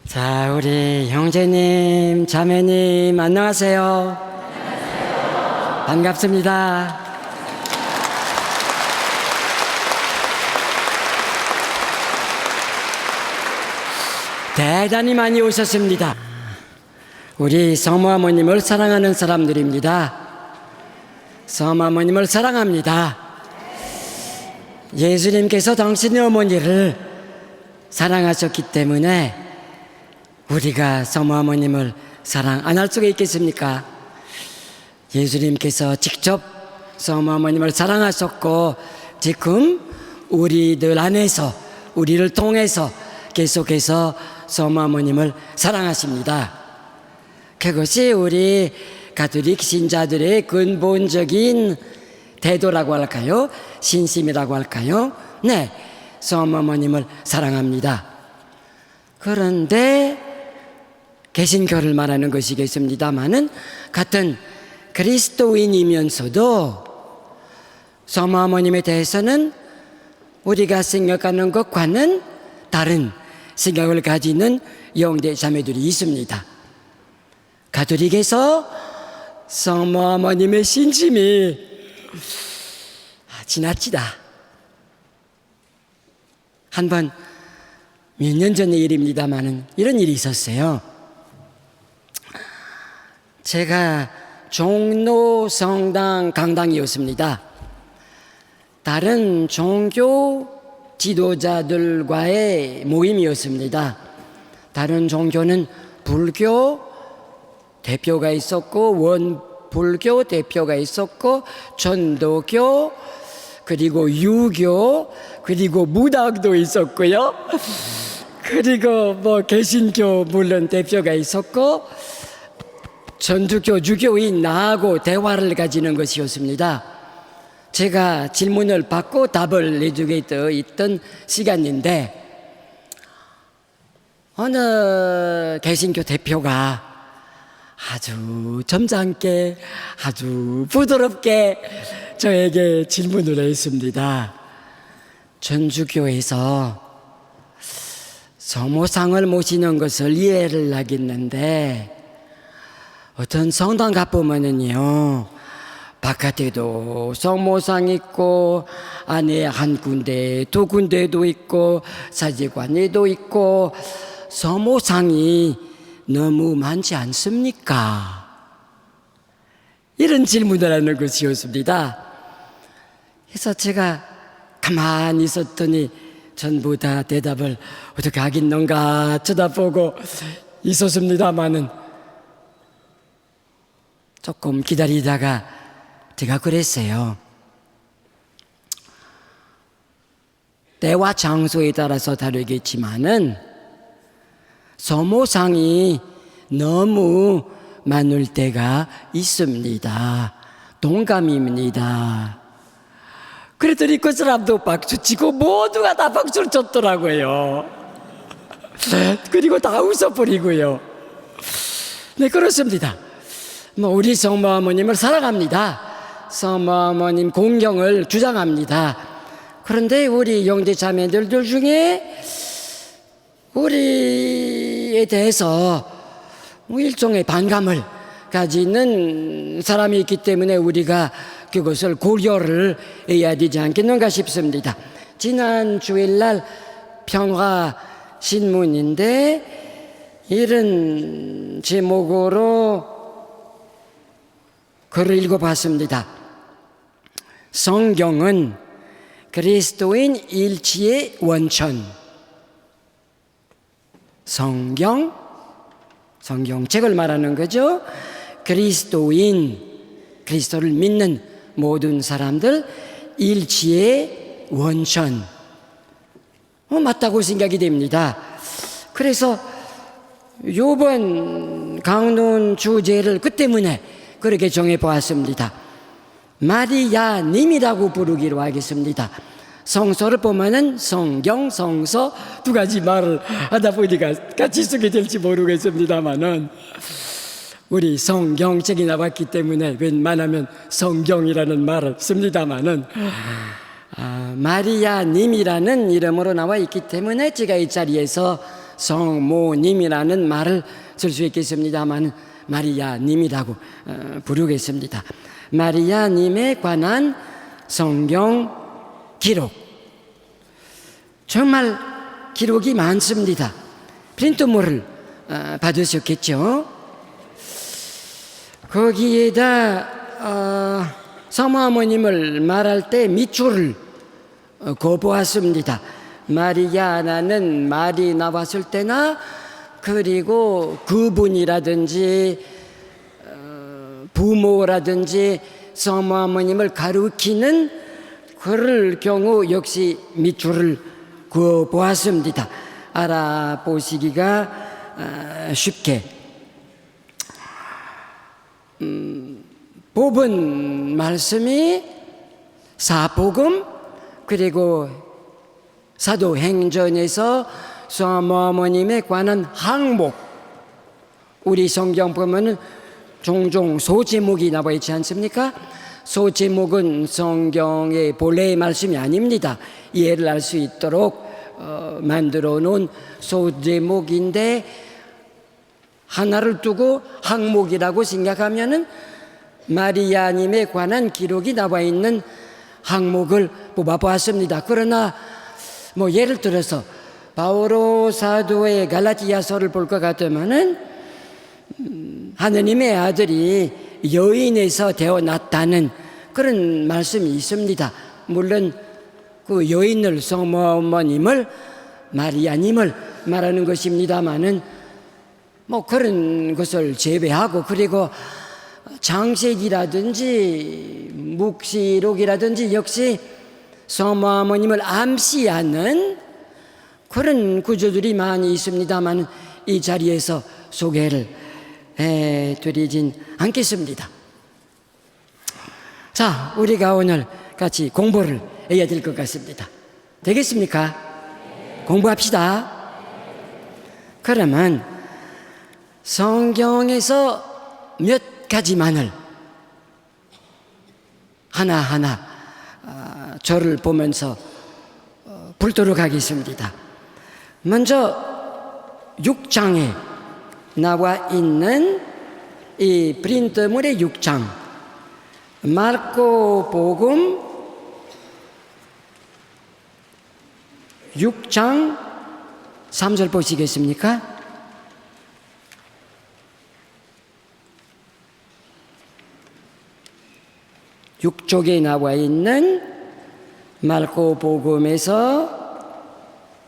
자, 우리 형제님, 자매님, 안녕하세요. 안녕하세요. 반갑습니다. 대단히 많이 오셨습니다. 우리 성모어머님을 사랑하는 사람들입니다. 성모어머님을 사랑합니다. 예수님께서 당신의 어머니를 사랑하셨기 때문에 우리가 성모어머님을 사랑 안 할 수가 있겠습니까? 예수님께서 직접 성모어머님을 사랑하셨고 지금 우리들 안에서 우리를 통해서 계속해서 성모어머님을 사랑하십니다. 그것이 우리 가톨릭 신자들의 근본적인 태도라고 할까요? 신심이라고 할까요? 네, 성모어머님을 사랑합니다. 그런데 개신교를 말하는 것이겠습니다마는 같은 그리스도인이면서도 성모어머님에 대해서는 우리가 생각하는 것과는 다른 생각을 가지는 영대 자매들이 있습니다. 가톨릭에서 성모어머님의 신심이 지나치다. 한번 몇 년 전의 일입니다마는 이런 일이 있었어요. 제가 종로 성당 강당이었습니다. 다른 종교 지도자들과의 모임이었습니다. 다른 종교는 불교 대표가 있었고 원불교 대표가 있었고 천도교 그리고 유교 그리고 무당도 있었고요. 그리고 개신교 물론 대표가 있었고 천주교 유교인 나하고 대화를 가지는 것이었습니다. 제가 질문을 받고 답을 내주게 되어 있던 시간인데 어느 개신교 대표가 아주 점잖게 아주 부드럽게 저에게 질문을 했습니다. 천주교에서 성모상을 모시는 것을 이해를 하겠는데 어떤 성당 가보면은요 바깥에도 성모상 있고 안에 한 군데 두 군데도 있고 사제관에도 있고 성모상이 너무 많지 않습니까? 이런 질문을 하는 것이었습니다. 그래서 제가 가만히 있었더니 전부 다 대답을 어떻게 하겠는가 쳐다보고 있었습니다마는 조금 기다리다가 제가 그랬어요. 때와 장소에 따라서 다르겠지만은 성모상이 너무 많을 때가 있습니다. 동감입니다. 그랬더니 그 사람도 박수치고 모두가 다 박수를 쳤더라고요. 그리고 다 웃어버리고요. 네, 그렇습니다. 우리 성모어머님을 사랑합니다. 성모어머님 공경을 주장합니다. 그런데 우리 영대 자매들 중에 우리에 대해서 일종의 반감을 가지는 사람이 있기 때문에 우리가 그것을 고려를 해야 되지 않겠는가 싶습니다. 지난 주일날 평화신문인데 이런 제목으로 글을 읽어봤습니다. 성경은 그리스도인 일치의 원천. 성경책을 말하는 거죠. 그리스도를 믿는 모든 사람들 일치의 원천. 맞다고 생각이 됩니다. 그래서 이번 강론 주제를 그 때문에 그렇게 정해보았습니다. 마리아님이라고 부르기로 하겠습니다. 성서를 보면은 성경, 성서 두 가지 말을 하다 보니까 같이 쓰게 될지 모르겠습니다만은 우리 성경책이 나왔기 때문에 웬만하면 성경이라는 말을 씁니다마는 마리아님이라는 이름으로 나와 있기 때문에 제가 이 자리에서 성모님이라는 말을 쓸 수 있겠습니다만 마리아님이라고 부르겠습니다. 마리아님에 관한 성경 기록, 정말 기록이 많습니다. 프린트물을 받으셨겠죠? 거기에다 성모어머님을 말할 때 밑줄을 그어보았습니다. 마리아나는 말이 나왔을 때나, 그리고 그분이라든지 부모라든지 성모어머님을 가리키는 그럴 경우 역시 밑줄을 그어보았습니다. 알아보시기가 쉽게. 뽑은 말씀이 사복음, 그리고 사도행전에서 성모어머님에 관한 항목, 우리 성경 보면은 종종 소제목이 나와 있지 않습니까? 소제목은 성경의 본래의 말씀이 아닙니다. 이해를 할 수 있도록 만들어 놓은 소제목인데, 하나를 두고 항목이라고 생각하면은 마리아님에 관한 기록이 나와 있는 항목을 뽑아보았습니다. 그러나 예를 들어서 바오로 사도의 갈라디아서를 볼 것 같으면은 하느님의 아들이 여인에서 태어났다는 그런 말씀이 있습니다. 물론 그 여인을, 성모어머님을, 마리아님을 말하는 것입니다마는 그런 것을 제외하고, 그리고 장세기라든지 묵시록이라든지 역시 성모어머님을 암시하는 그런 구조들이 많이 있습니다만 이 자리에서 소개를 해드리진 않겠습니다. 자, 우리가 오늘 같이 공부를 해야 될 것 같습니다. 되겠습니까? 공부합시다. 그러면 성경에서 몇 가지만을 하나하나 저를 보면서 풀도록 하겠습니다. 먼저 6장에 나와 있는 이 프린트물의 6장, 마르코복음 6장 3절 보시겠습니까? 육쪽에 나와 있는 마르코복음에서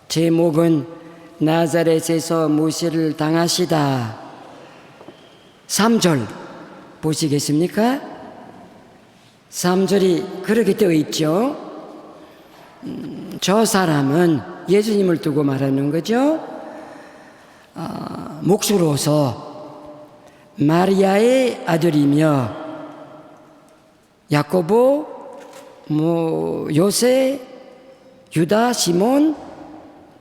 제목은 나자렛에서 무시를 당하시다. 3절 보시겠습니까? 3절이 그렇게 되어 있죠. 저 사람은 예수님을 두고 말하는 거죠. 몫으로서 마리아의 아들이며 야고보, 요새, 유다, 시몬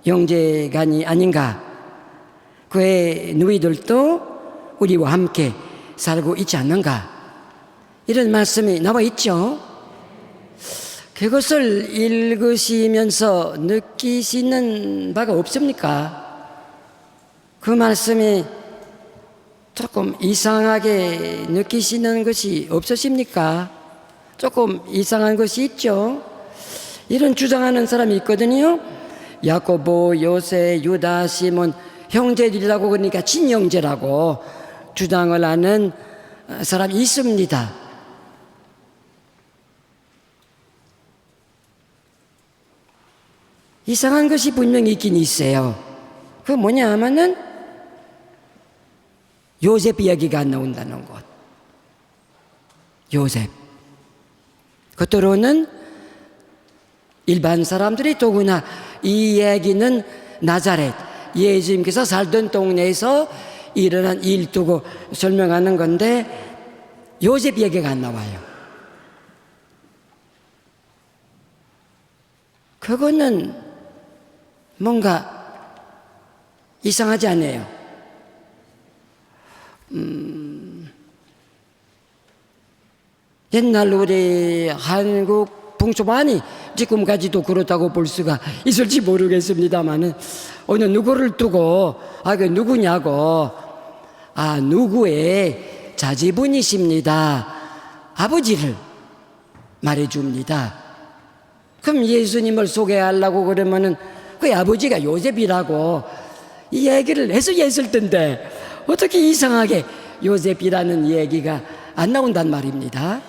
형제간이 아닌가. 그의 누이들도 우리와 함께 살고 있지 않는가. 이런 말씀이 나와 있죠. 그것을 읽으시면서 느끼시는 바가 없습니까? 그 말씀이 조금 이상하게 느끼시는 것이 없으십니까? 조금 이상한 것이 있죠. 이런 주장하는 사람이 있거든요. 야고보, 요새, 유다, 시몬 형제들이라고, 그러니까 친형제라고 주장을 하는 사람이 있습니다. 이상한 것이 분명히 있긴 있어요. 그 뭐냐 하면은 요셉 이야기가 안 나온다는 것. 요셉. 겉으로는 일반 사람들이 더구나 이 이야기는 나자렛, 예수님께서 살던 동네에서 일어난 일 두고 설명하는 건데 요셉 이야기가 안 나와요. 그거는 뭔가 이상하지 않아요. 옛날 우리 한국 풍습 많이 지금까지도 그렇다고 볼 수가 있을지 모르겠습니다만은 어느 누구를 두고 그 누구냐고 누구의 자제분이십니다. 아버지를 말해줍니다. 그럼 예수님을 소개하려고 그러면은 그 아버지가 요셉이라고 이 얘기를 했을 텐데 어떻게 이상하게 요셉이라는 얘기가 안 나온단 말입니다.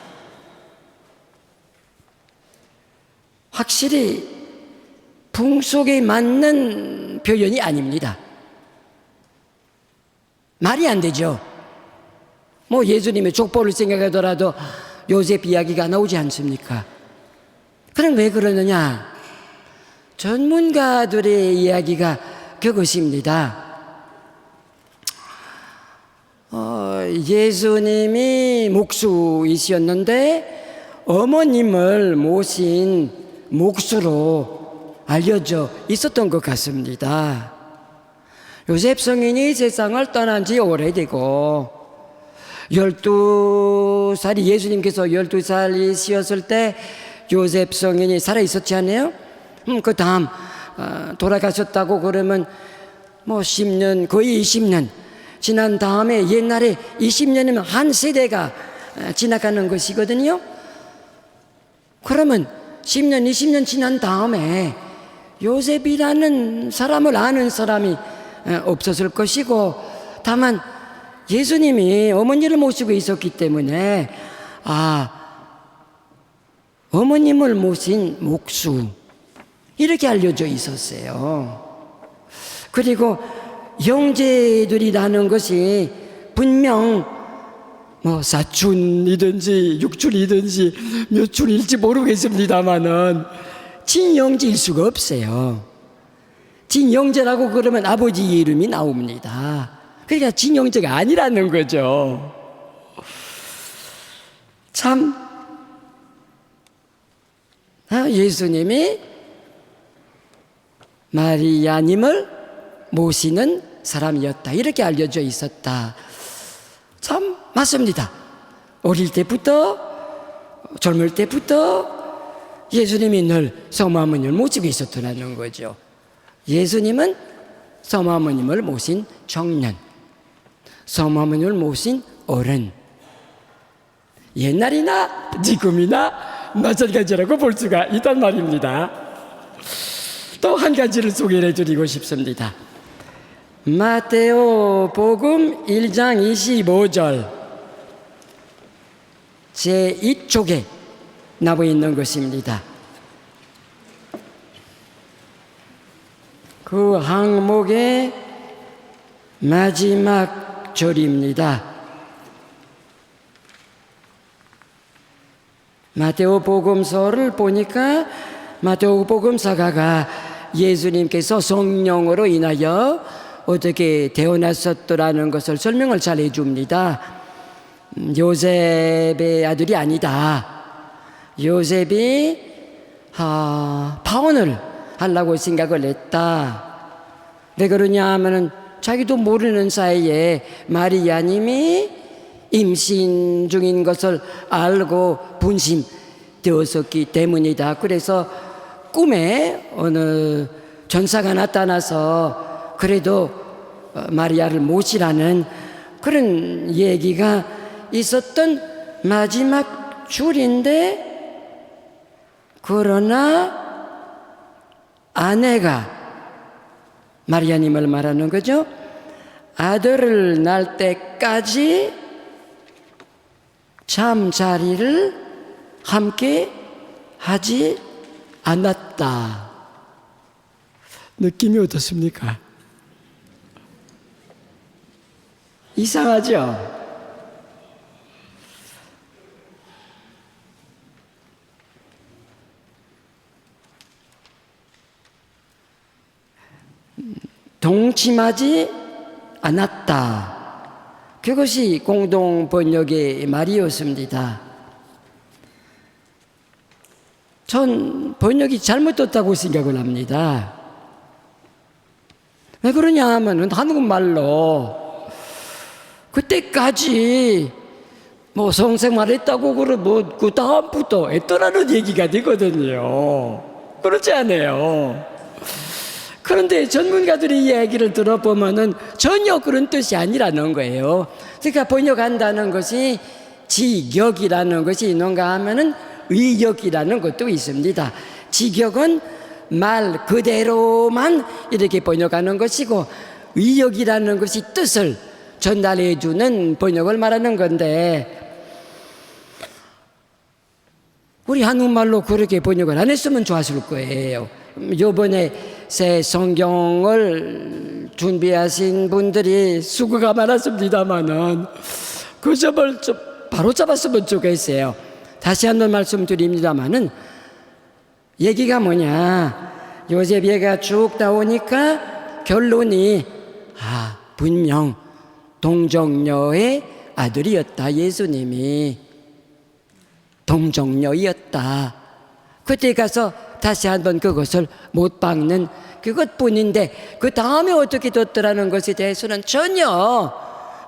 확실히 풍속에 맞는 표현이 아닙니다. 말이 안 되죠. 뭐 예수님의 족보를 생각하더라도 요셉 이야기가 나오지 않습니까? 그럼 왜 그러느냐? 전문가들의 이야기가 그것입니다. 예수님이 목수이셨는데 어머님을 모신 목수로 알려져 있었던 것 같습니다. 요셉 성인이 세상을 떠난 지 오래되고 12살이 예수님께서 12살이셨을 때 요셉 성인이 살아있었지 않아요? 그 다음 돌아가셨다고 그러면 뭐 10년 거의 20년 지난 다음에 옛날에 20년이면 한 세대가 지나가는 것이거든요. 그러면 10년 20년 지난 다음에 요셉이라는 사람을 아는 사람이 없었을 것이고 다만 예수님이 어머니를 모시고 있었기 때문에 어머님을 모신 목수 이렇게 알려져 있었어요. 그리고 형제들이라는 것이 분명 뭐 사촌이든지 육촌이든지 몇 촌일지 모르겠습니다만은 친형제일 수가 없어요. 친형제라고 그러면 아버지 이름이 나옵니다. 그러니까 친형제가 아니라는 거죠. 참 예수님이 마리아님을 모시는 사람이었다 이렇게 알려져 있었다. 참 맞습니다. 어릴 때부터 젊을 때부터 예수님이 늘 성모어머님을 모시고 있었다는 거죠. 예수님은 성모어머님을 모신 청년, 성모어머님을 모신 어른, 옛날이나 지금이나 마찬가지라고 볼 수가 있단 말입니다. 또 한 가지를 소개해 드리고 싶습니다. 마테오 복음 1장 25절 제2쪽에 나와 있는 것입니다. 그 항목의 마지막 절입니다. 마테오 복음서를 보니까 마테오 복음사가가 예수님께서 성령으로 인하여 어떻게 태어났었더라는 것을 설명을 잘 해줍니다. 요셉의 아들이 아니다. 요셉이 파혼을 하려고 생각을 했다. 왜 그러냐 하면은 자기도 모르는 사이에 마리아님이 임신 중인 것을 알고 분심되었었기 때문이다. 그래서 꿈에 어느 전사가 나타나서 그래도 마리아를 모시라는 그런 얘기가 있었던 마지막 줄인데, 그러나 아내가 마리아님을 말하는 거죠. 아들을 낳을 때까지 잠자리를 함께 하지 않았다. 느낌이 어떻습니까? 이상하죠? 동침하지 않았다. 그것이 공동 번역의 말이었습니다. 전 번역이 잘못됐다고 생각을 합니다. 왜 그러냐 하면 한국말로 그때까지 뭐 성생활했다고 그러면 뭐그 다음부터 애떠라는 얘기가 되거든요. 그렇지 않아요? 그런데 전문가들이 이 얘기를 들어보면은 전혀 그런 뜻이 아니라는 거예요. 그러니까 번역한다는 것이 직역이라는 것이 있는가 하면은 의역이라는 것도 있습니다. 직역은 말 그대로만 이렇게 번역하는 것이고, 의역이라는 것이 뜻을 전달해 주는 번역을 말하는 건데, 우리 한국말로 그렇게 번역을 안 했으면 좋았을 거예요. 요번에 새 성경을 준비하신 분들이 수고가 많았습니다마는 그 점을 좀 바로 잡았으면 좋겠어요. 다시 한번 말씀드립니다마는 얘기가 뭐냐, 요셉 얘가 쭉 나오니까 결론이 분명 동정녀의 아들이었다. 예수님이 동정녀였다. 그때 가서 다시 한번 그것을 못 박는 그것뿐인데, 그 다음에 어떻게 됐더라는 것에 대해서는 전혀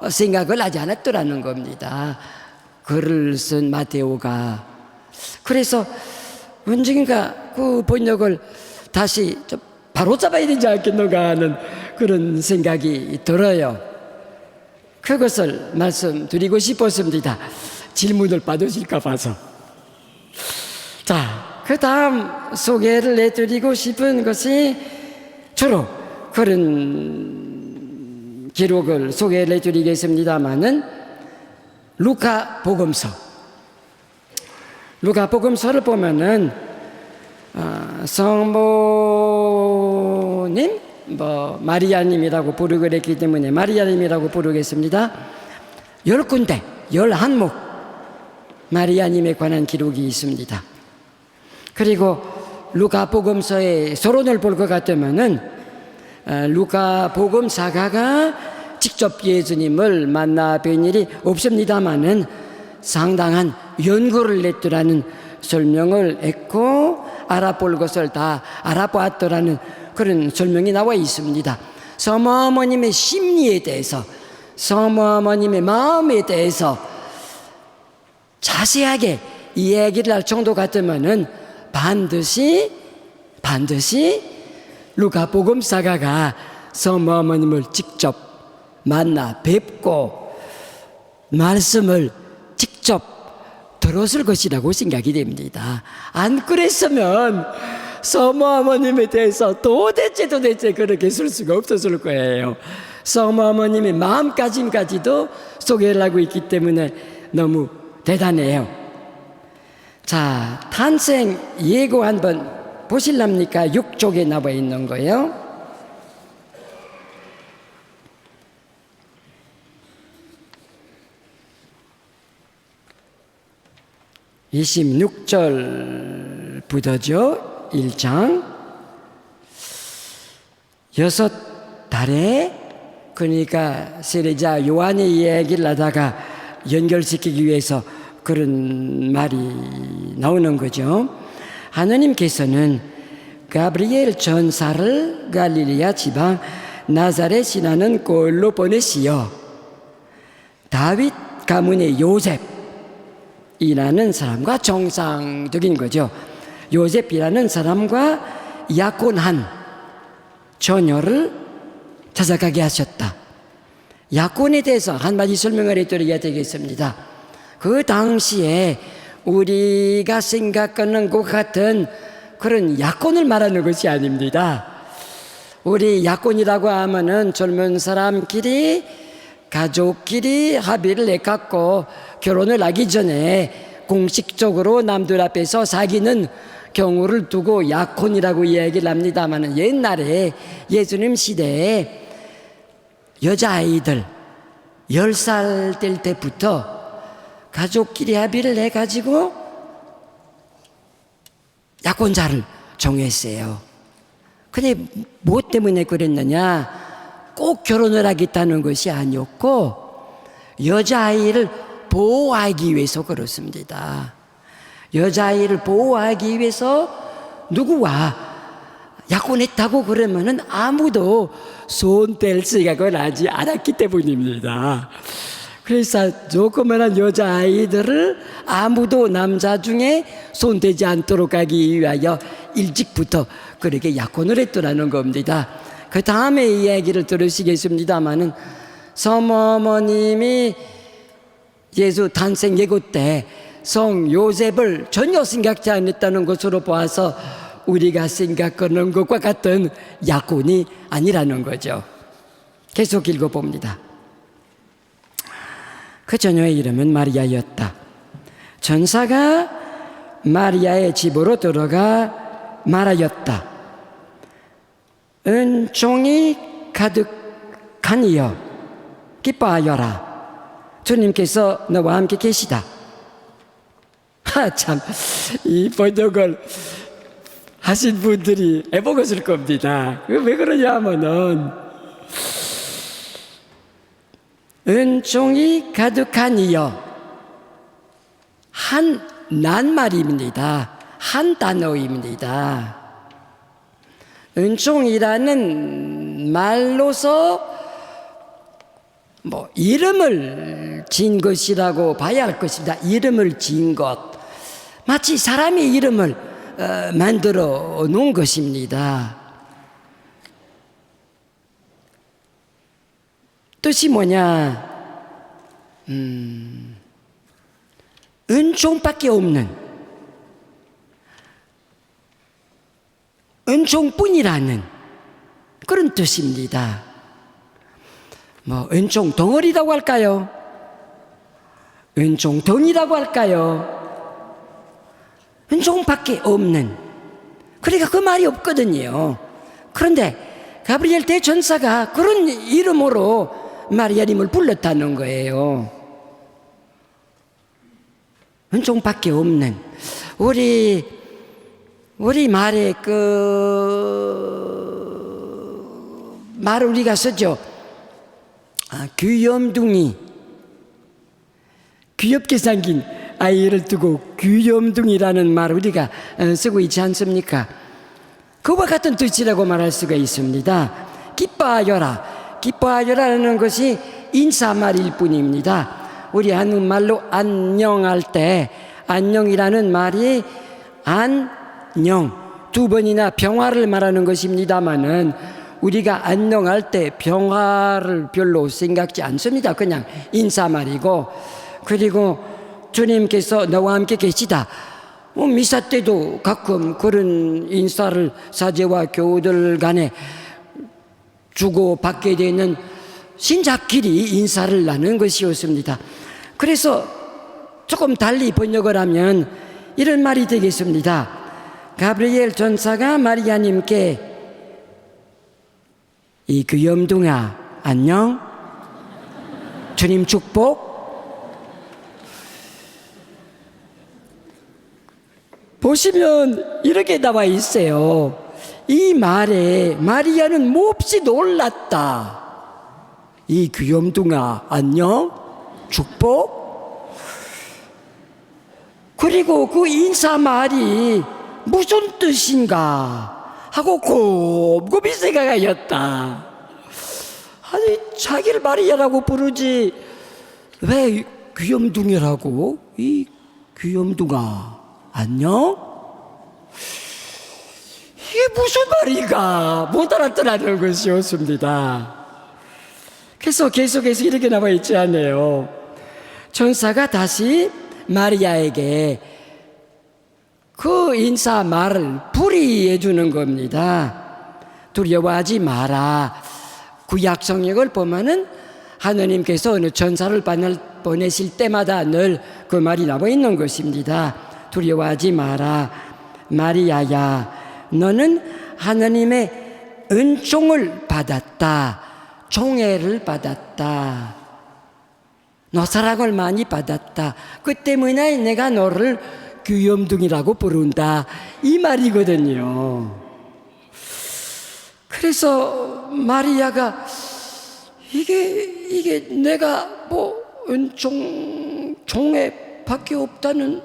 생각을 하지 않았더라는 겁니다. 글을 쓴 마테오가. 그래서 언젠가 그 번역을 다시 좀 바로 잡아야 되지 않겠는가 하는 그런 생각이 들어요. 그것을 말씀드리고 싶었습니다. 질문을 받으실까 봐서. 자, 그 다음 소개를 해드리고 싶은 것이 주로 그런 기록을 소개를 해드리겠습니다마는 루카 복음서를 보면은 성모님, 마리아님이라고 부르고 그랬기 때문에 마리아님이라고 부르겠습니다. 10군데 11목 마리아님에 관한 기록이 있습니다. 그리고 루카 복음서의 서론을 볼 것 같으면은 루카 복음사가가 직접 예수님을 만나 뵌 일이 없습니다마는 상당한 연구를 했더라는 설명을 했고, 알아볼 것을 다 알아보았더라는 그런 설명이 나와 있습니다. 성모어머님의 심리에 대해서, 성모어머님의 마음에 대해서 자세하게 이야기를 할 정도 같으면은 반드시 루카 복음사가가 성모어머님을 직접 만나 뵙고 말씀을 직접 들었을 것이라고 생각이 됩니다. 안 그랬으면 성모어머님에 대해서 도대체 그렇게 쓸 수가 없었을 거예요. 성모어머님의 마음가짐까지도 소개를 하고 있기 때문에 너무 대단해요. 자, 탄생 예고 한번 보실랍니까? 6쪽에 나와 있는 거예요. 26절부터죠. 1장 6달에, 그러니까 세례자 요한의 이야기를 하다가 연결시키기 위해서 그런 말이 나오는 거죠. 하느님께서는 가브리엘 전사를 갈릴리아 지방 나사렛이라는 곳으로 보내시어 다윗 가문의 요셉이라는 사람과, 정상적인 거죠, 요셉이라는 사람과 약혼한 처녀를 찾아가게 하셨다. 약혼에 대해서 한마디 설명을 해드려야 되겠습니다. 그 당시에 우리가 생각하는 것 같은 그런 약혼을 말하는 것이 아닙니다. 우리 약혼이라고 하면은 젊은 사람끼리, 가족끼리 합의를 해갖고 결혼을 하기 전에 공식적으로 남들 앞에서 사귀는 경우를 두고 약혼이라고 이야기를 합니다만, 옛날에 예수님 시대에 여자아이들 10살 될 때부터 가족끼리 합의를 해가지고 약혼자를 정했어요. 근데 뭐 때문에 그랬느냐? 꼭 결혼을 하겠다는 것이 아니었고, 여자아이를 보호하기 위해서 그렇습니다. 여자아이를 보호하기 위해서 누구와 약혼했다고 그러면은 아무도 손 뗄 생각을 하지 않았기 때문입니다. 그래서 조그만한 여자아이들을 아무도 남자 중에 손대지 않도록 하기 위하여 일찍부터 그렇게 약혼을 했더라는 겁니다. 그 다음에 이야기를 들으시겠습니다마는 서머머님이 예수 탄생 예고 때 성 요셉을 전혀 생각지 않았다는 것으로 보아서 우리가 생각하는 것과 같은 약혼이 아니라는 거죠. 계속 읽어봅니다. 그 처녀의 이름은 마리아였다. 천사가 마리아의 집으로 들어가 말하였다. 은총이 가득하니여 기뻐하여라. 주님께서 너와 함께 계시다. 참, 이 번역을 하신 분들이 애먹었을 겁니다. 왜 그러냐 하면은 은총이 가득하니여 한 낱말입니다. 한 단어입니다. 은총이라는 말로서 이름을 지은 것이라고 봐야 할 것입니다. 이름을 지은 것. 마치 사람의 이름을 만들어 놓은 것입니다. 뜻이 뭐냐? 은총밖에 없는, 은총뿐이라는 그런 뜻입니다. 은총 덩어리라고 할까요? 은총덩이라고 할까요? 은총밖에 없는, 그러니까 그 말이 없거든요. 그런데 가브리엘 대천사가 그런 이름으로 마리아님을 불렀다는 거예요. 은총밖에 없는, 우리 말에 말을 우리가 쓰죠. 귀염둥이, 귀엽게 생긴 아이를 두고 귀염둥이라는 말을 우리가 쓰고 있지 않습니까? 그와 같은 뜻이라고 말할 수가 있습니다. 기뻐하여라. 기뻐하여라는 것이 인사말일 뿐입니다. 우리 한국말로 안녕할 때 안녕이라는 말이 안녕 두 번이나 평화를 말하는 것입니다마는 우리가 안녕할 때 평화를 별로 생각지 않습니다. 그냥 인사말이고, 그리고 주님께서 너와 함께 계시다. 미사 때도 가끔 그런 인사를 사제와 교우들 간에 주고받게 되는 신자끼리 인사를 나누는 것이었습니다. 그래서 조금 달리 번역을 하면 이런 말이 되겠습니다. 가브리엘 전사가 마리아님께 이 귀염둥아 안녕, 주님 축복. 보시면 이렇게 나와 있어요. 이 말에 마리아는 몹시 놀랐다. 이 귀염둥아 안녕, 축복. 그리고 그 인사말이 무슨 뜻인가 하고 곰곰이 생각하였다. 아니, 자기를 마리아라고 부르지 왜 귀염둥이라고? 이 귀염둥아 안녕? 이게 무슨 말인가 못 알아듣는 것이었습니다. 그래서 계속해서 이렇게 나와 있지 않아요. 천사가 다시 마리아에게 그 인사 말을 풀이해 주는 겁니다. 두려워하지 마라. 구약 성경을 보면은 하느님께서 어느 천사를 보내실 때마다 늘 그 말이 나와 있는 것입니다. 두려워하지 마라. 마리아야, 너는 하느님의 은총을 받았다. 총애를 받았다. 너 사랑을 많이 받았다. 그 때문에 내가 너를 귀염둥이라고 부른다. 이 말이거든요. 그래서 마리아가 이게 내가 총애밖에 없다는,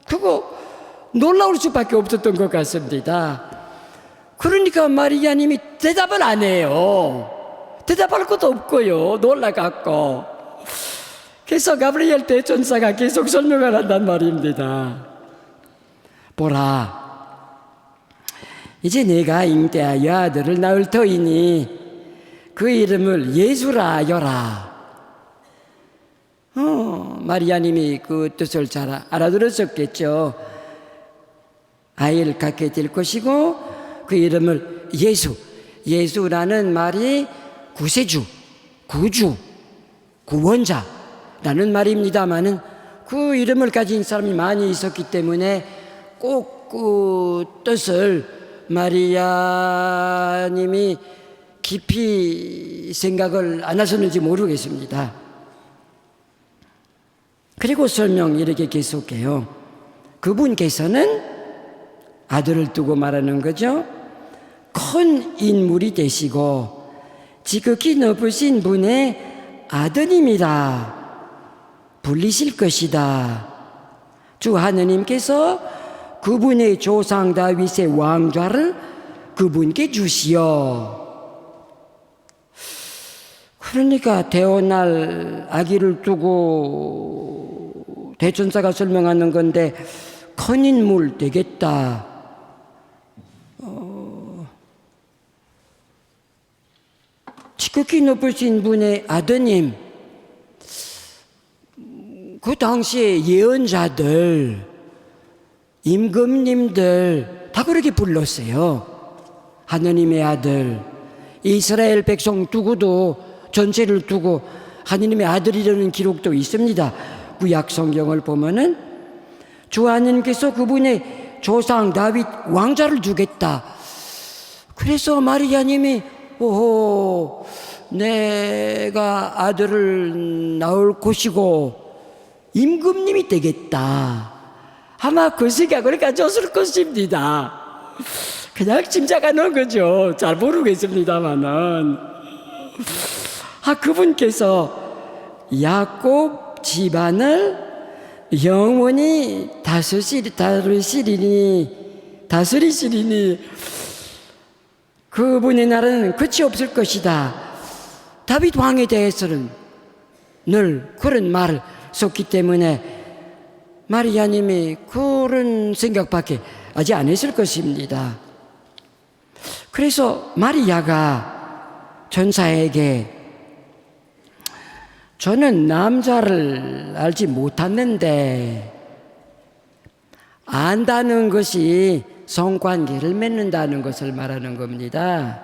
그거 놀라울 수밖에 없었던 것 같습니다. 그러니까 마리아님이 대답을 안 해요. 대답할 것도 없고요. 놀라갖고. 그래서 가브리엘 대천사가 계속 설명을 한단 말입니다. 보라, 이제 내가 잉태하여 아들을 낳을 터이니 그 이름을 예수라 하여라. 마리아님이 그 뜻을 잘 알아들었었겠죠. 아이를 갖게 될 것이고 그 이름을 예수라는 말이 구세주, 구주, 구원자라는 말입니다마는 그 이름을 가진 사람이 많이 있었기 때문에 꼭 그 뜻을 마리아님이 깊이 생각을 안 하셨는지 모르겠습니다. 그리고 설명 이렇게 계속해요. 그분께서는 아들을 두고 말하는 거죠. 큰 인물이 되시고 지극히 높으신 분의 아드님이라 불리실 것이다. 주 하느님께서 그분의 조상 다윗의 왕좌를 그분께 주시어. 그러니까 태어날 아기를 두고 대천사가 설명하는 건데 큰 인물 되겠다. 지극히 높으신 분의 아드님. 그 당시에 예언자들, 임금님들 다 그렇게 불렀어요. 하느님의 아들. 이스라엘 백성 두고도 전체를 두고 하느님의 아들이라는 기록도 있습니다. 구약 성경을 보면은 주 하느님께서 그분의 조상 다윗 왕자를 주겠다. 그래서 마리아님이 오호, 내가 아들을 낳을 것이고 임금님이 되겠다. 아마 그 생각을 가졌을 것입니다. 그냥 짐작하는 거죠. 잘 모르겠습니다만은. 그분께서 야곱 집안을 영원히 다스리시리니 그분의 나라는 끝이 없을 것이다. 다윗 왕에 대해서는 늘 그런 말을 썼기 때문에 마리아님이 그런 생각밖에 하지 않았을 것입니다. 그래서 마리아가 전사에게 저는 남자를 알지 못하는데 안다는 것이 성관계를 맺는다는 것을 말하는 겁니다.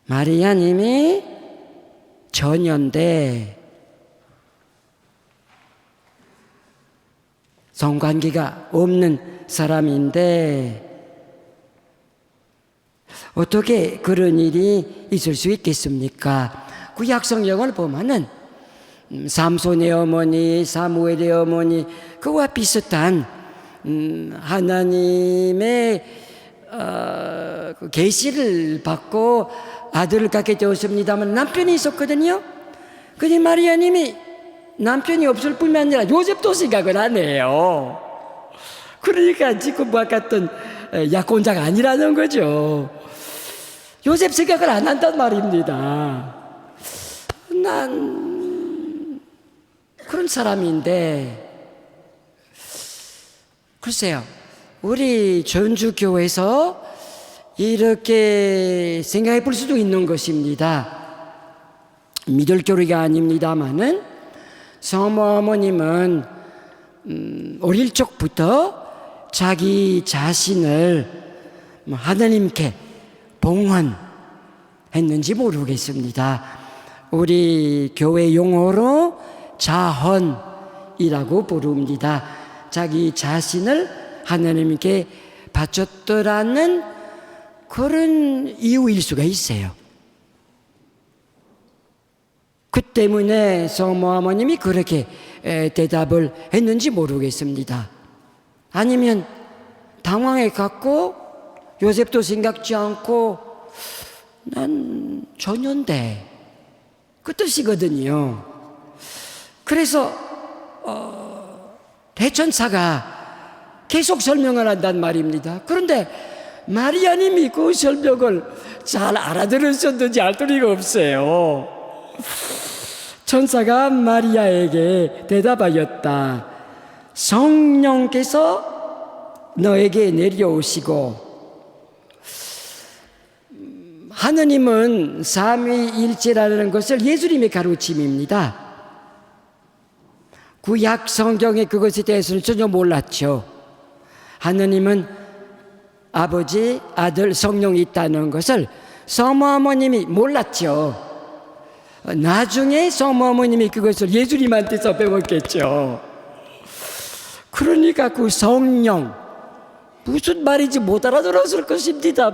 마리아님이 처녀인데 성관계가 없는 사람인데 어떻게 그런 일이 있을 수 있겠습니까? 구약 성경을 보면은 삼손의 어머니, 사무엘의 어머니 그와 비슷한 하나님의 계시를 받고 아들을 갖게 되었습니다만 남편이 있었거든요. 근데 마리아님이 남편이 없을 뿐만 아니라 요셉도 생각을 안 해요. 그러니까 지금과 같은 약혼자가 아니라는 거죠. 요셉 생각을 안 한단 말입니다. 난 그런 사람인데 글쎄요, 우리 전주교회에서 이렇게 생각해 볼 수도 있는 것입니다. 믿을 교리가 아닙니다마는 성모 어머님은 어릴 적부터 자기 자신을 하나님께 봉헌했는지 모르겠습니다. 우리 교회 용어로 자헌이라고 부릅니다. 자기 자신을 하나님께 바쳤더라는 그런 이유일 수가 있어요. 그 때문에 성모 어머님이 그렇게 대답을 했는지 모르겠습니다. 아니면 당황해 갖고 요셉도 생각지 않고 난 처녀인데 그 뜻이거든요. 그래서 대천사가 계속 설명을 한단 말입니다. 그런데 마리아님이 그 설명을 잘 알아들으셨는지 알 도리가 없어요. 천사가 마리아에게 대답하였다. 성령께서 너에게 내려오시고. 하느님은 삼위일체라는 것을 예수님의 가르침입니다. 구약 성경에 그것에 대해서는 전혀 몰랐죠. 하느님은 아버지, 아들, 성령이 있다는 것을 성모어머님이 몰랐죠. 나중에 성모어머님이 그것을 예수님한테서 배웠겠죠. 그러니까 그 성령, 무슨 말인지 못 알아들었을 것입니다.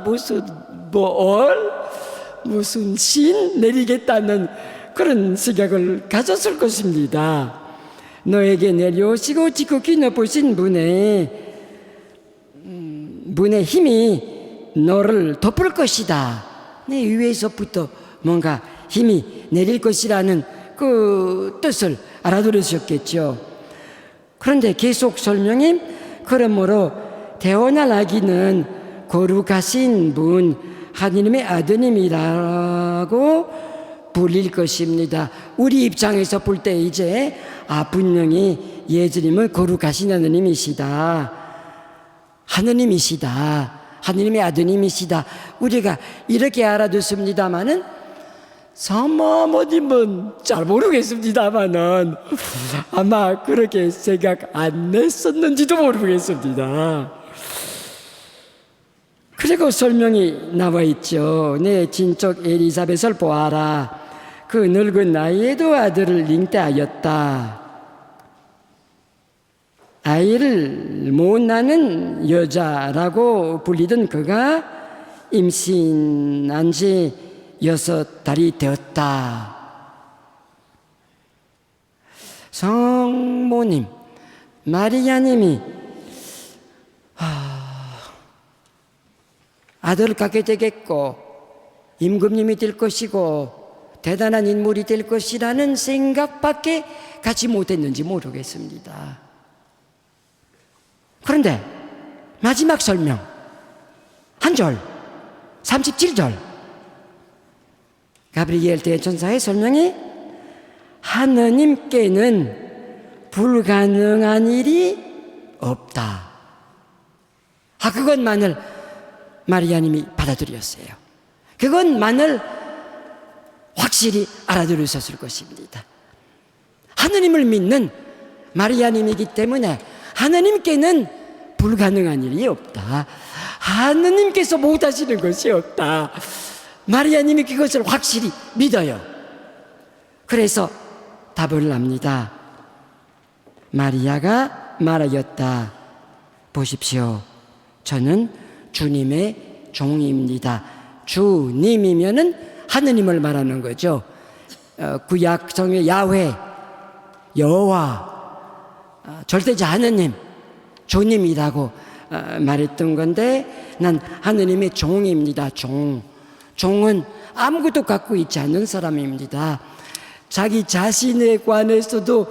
무슨 신 내리겠다는 그런 생각을 가졌을 것입니다. 너에게 내려오시고 지극히 높으신 분의 힘이 너를 덮을 것이다. 내 위에서부터 뭔가 힘이 내릴 것이라는 그 뜻을 알아들으셨겠죠. 그런데 계속 설명이 그러므로 태어날 아기는 거룩하신 분 하느님의 아드님이라고 불릴 것입니다. 우리 입장에서 볼 때 이제 분명히 예수님은 거룩하신 하느님이시다. 하느님이시다. 하느님의 아드님이시다. 우리가 이렇게 알아듣습니다마는 성모님은 잘 모르겠습니다마는 아마 그렇게 생각 안 했었는지도 모르겠습니다. 그리고 설명이 나와 있죠. 내 친척 엘리사벳을 보아라. 그 늙은 나이에도 아들을 잉태하였다. 아이를 못 낳는 여자라고 불리던 그가 임신한 지 6달이 되었다. 성모님, 마리아님이 아들을 갖게 되겠고 임금님이 될 것이고 대단한 인물이 될 것이라는 생각밖에 갖지 못했는지 모르겠습니다. 그런데 마지막 설명 한 절 37절 가브리엘 대천사의 설명이 하느님께는 불가능한 일이 없다. 그것만을 마리아님이 받아들였어요. 그것만을 확실히 알아들으셨을 것입니다. 하느님을 믿는 마리아님이기 때문에 하느님께는 불가능한 일이 없다. 하느님께서 못하시는 것이 없다. 마리아님이 그것을 확실히 믿어요. 그래서 답을 합니다. 마리아가 말하였다. 보십시오. 저는 주님의 종입니다. 주님이면은 하느님을 말하는 거죠. 구약 성의 야훼, 여호와, 절대자 하느님, 주님이라고 말했던 건데 난 하느님의 종입니다. 종은 아무것도 갖고 있지 않는 사람입니다. 자기 자신에 관해서도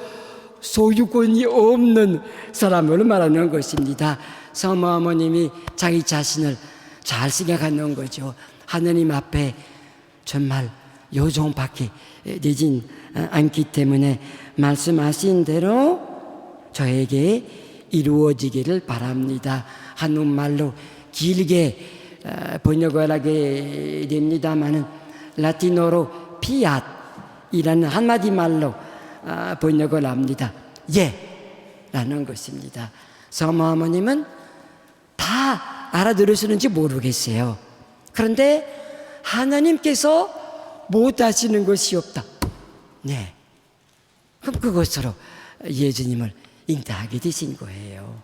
소유권이 없는 사람을 말하는 것입니다. 성모어머님이 자기 자신을 잘 생각하는 거죠. 하느님 앞에 정말 요정밖에 되진 않기 때문에 말씀하신 대로 저에게 이루어지기를 바랍니다. 한국말로 길게 번역을 하게 됩니다마는 라틴어로 피앗이라는 한마디 말로 번역을 합니다. 라는 것입니다. 성모어머님은 다 알아들으시는지 모르겠어요. 그런데 하나님께서 못하시는 것이 없다. 네. 그럼 그것으로 예수님을 잉태하게 되신 거예요.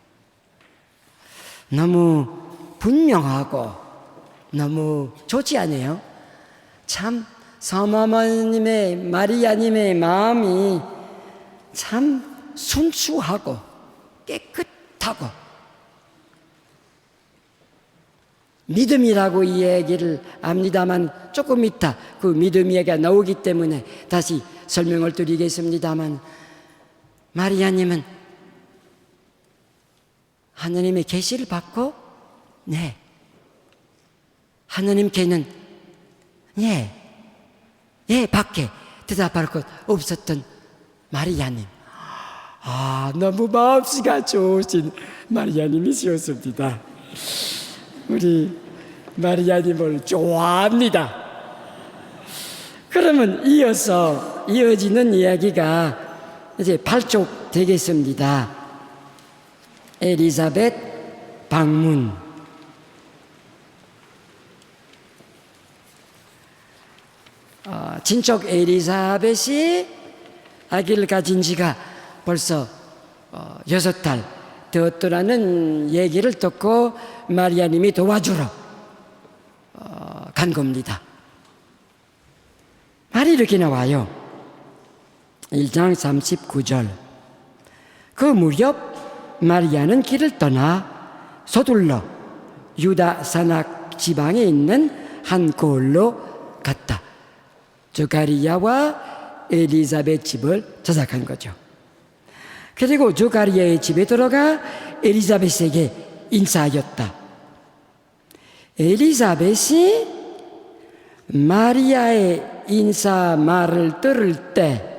너무 분명하고 너무 좋지 않아요? 참 성모님의 마리아님의 마음이 참 순수하고 깨끗하고 믿음이라고 이 얘기를 합니다만 조금 이따 그 믿음 얘기가 나오기 때문에 다시 설명을 드리겠습니다만 마리아님은 하느님의 계시를 받고 하느님께는 밖에 대답할 것 없었던 마리아님. 너무 마음씨가 좋으신 마리아님이시었습니다. 우리 마리아님을 좋아합니다. 그러면 이어지는 이야기가 이제 8쪽 되겠습니다. 엘리사벳 방문. 친척 엘리사벳이 아기를 가진 지가 벌써 6달 되었더라는 얘기를 듣고 마리아님이 도와주러 간 겁니다. 말이 이렇게 나와요. 1장 39절. 그 무렵 마리아는 길을 떠나 서둘러 유다 산악 지방에 있는 한 고을로 갔다. 조가리야와 엘리사벳 집을 찾아간 거죠. 그리고 조가리야의 집에 들어가 엘리사벳에게 인사하였다. 엘리사벳이 마리아의 인사 말을 들을 때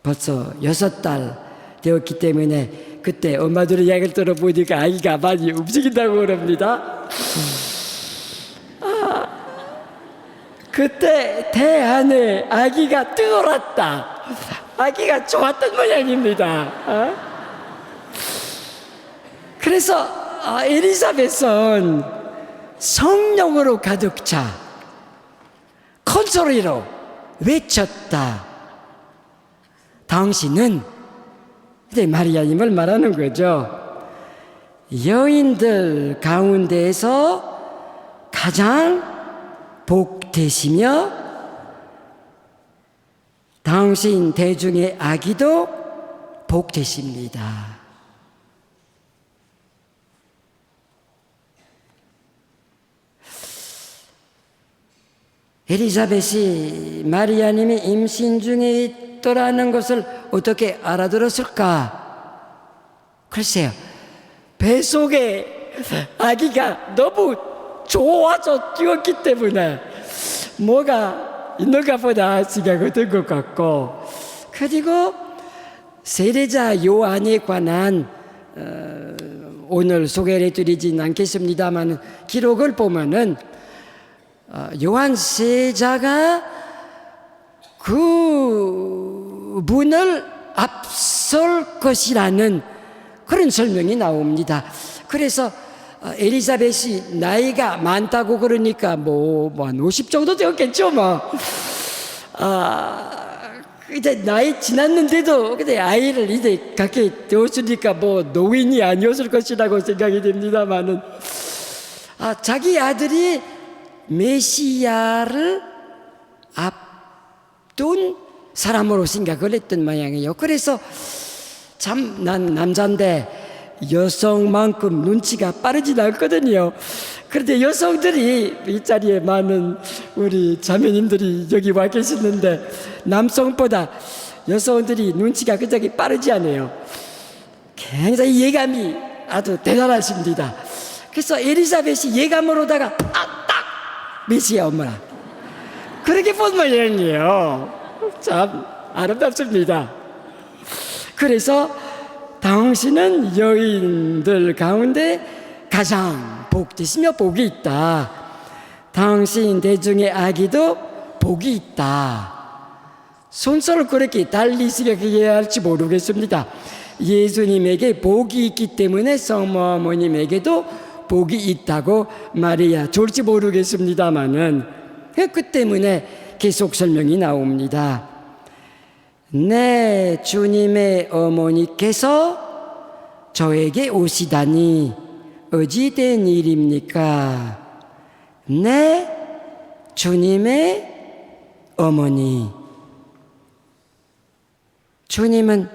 벌써 6달 되었기 때문에 그때 엄마들의 이야기를 들어보니까 아기가 많이 움직인다고 그럽니다. 그때 태 안에 아기가 뜨거웠다. 아기가 좋았던 모양입니다. 그래서 엘리사벳은 성령으로 가득 차 큰 소리로 외쳤다. 당신은 이제 마리아님을 말하는 거죠. 여인들 가운데에서 가장 복되시며 당신 대중의 아기도 복되십니다. 엘리사벳이 마리아님이 임신 중에 있더라는 것을 어떻게 알아들었을까? 글쎄요, 뱃속에 아기가 너무 좋아서 뛰었기 때문에 뭐가 있는가 보다 생각이 든 것 같고, 그리고 세례자 요한에 관한 오늘 소개를 해드리진 않겠습니다만 기록을 보면은 요한 세자가 그 분을 앞설 것이라는 그런 설명이 나옵니다. 그래서 엘리사벳이 나이가 많다고 그러니까 한 50 정도 되었겠죠, 이제 나이 지났는데도 근데 아이를 이제 갖게 되었으니까 노인이 아니었을 것이라고 생각이 됩니다만은 자기 아들이 메시아를 앞둔 사람으로 생각을 했던 모양이에요. 그래서 참 난 남자인데 여성만큼 눈치가 빠르진 않거든요. 그런데 여성들이 이 자리에 많은 우리 자매님들이 여기 와 계시는데 남성보다 여성들이 눈치가 굉장히 빠르지 않아요. 굉장히 예감이 아주 대단하십니다. 그래서 엘리사벳이 예감으로다가 딱 메시아 엄마라 그렇게 본 모양이에요. 참 아름답습니다. 그래서 당신은 여인들 가운데 가장 복되시며 복이 있다. 당신 대중의 아기도 복이 있다. 순서를 그렇게 달리 생각해야 할지 모르겠습니다. 예수님에게 복이 있기 때문에 성모어머님에게도 복이 있다고 말해야 좋을지 모르겠습니다만은 그 때문에 계속 설명이 나옵니다. 내 주님의 어머니께서 저에게 오시다니 어찌 된 일입니까? 내 주님의 어머니. 주님은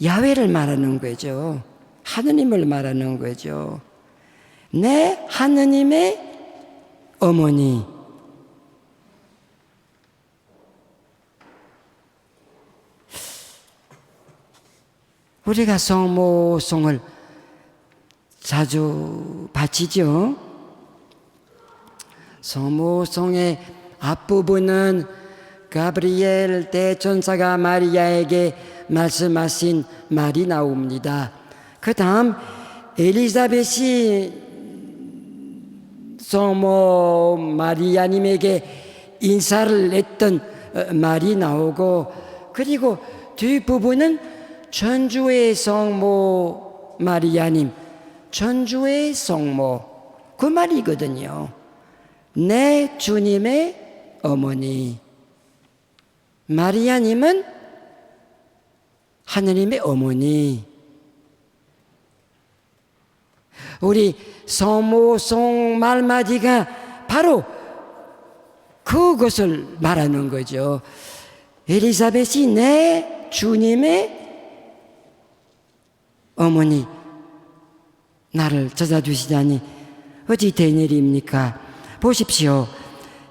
야훼를 말하는 거죠. 하느님을 말하는 거죠. 내 하느님의 어머니. 우리가 성모송을 자주 바치죠. 성모송의 앞부분은 가브리엘 대천사가 마리아에게 말씀하신 말이 나옵니다. 그 다음 엘리사벳이 성모 마리아님에게 인사를 했던 말이 나오고, 그리고 뒷부분은 천주의 성모 마리아님, 천주의 성모, 그 말이거든요. 내 주님의 어머니. 마리아님은 하느님의 어머니. 우리 성모송 말마디가 바로 그것을 말하는 거죠. 엘리사벳이 내 주님의 어머니, 나를 찾아주시다니 어찌 된 일입니까? 보십시오.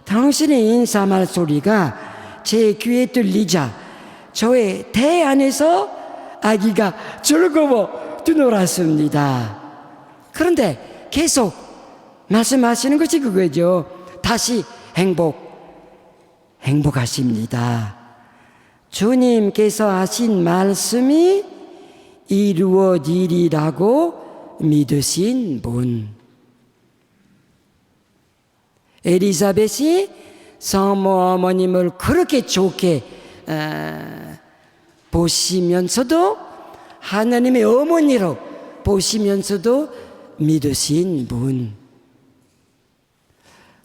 당신의 인사말 소리가 제 귀에 들리자 저의 태 안에서 아기가 즐거워 뛰놀았습니다. 그런데 계속 말씀하시는 것이 그거죠. 다시 행복하십니다. 주님께서 하신 말씀이 이루어지리라고 믿으신 분. 엘리사벳이 성모 어머님을 그렇게 좋게 보시면서도, 하나님의 어머니로 보시면서도 믿으신 분.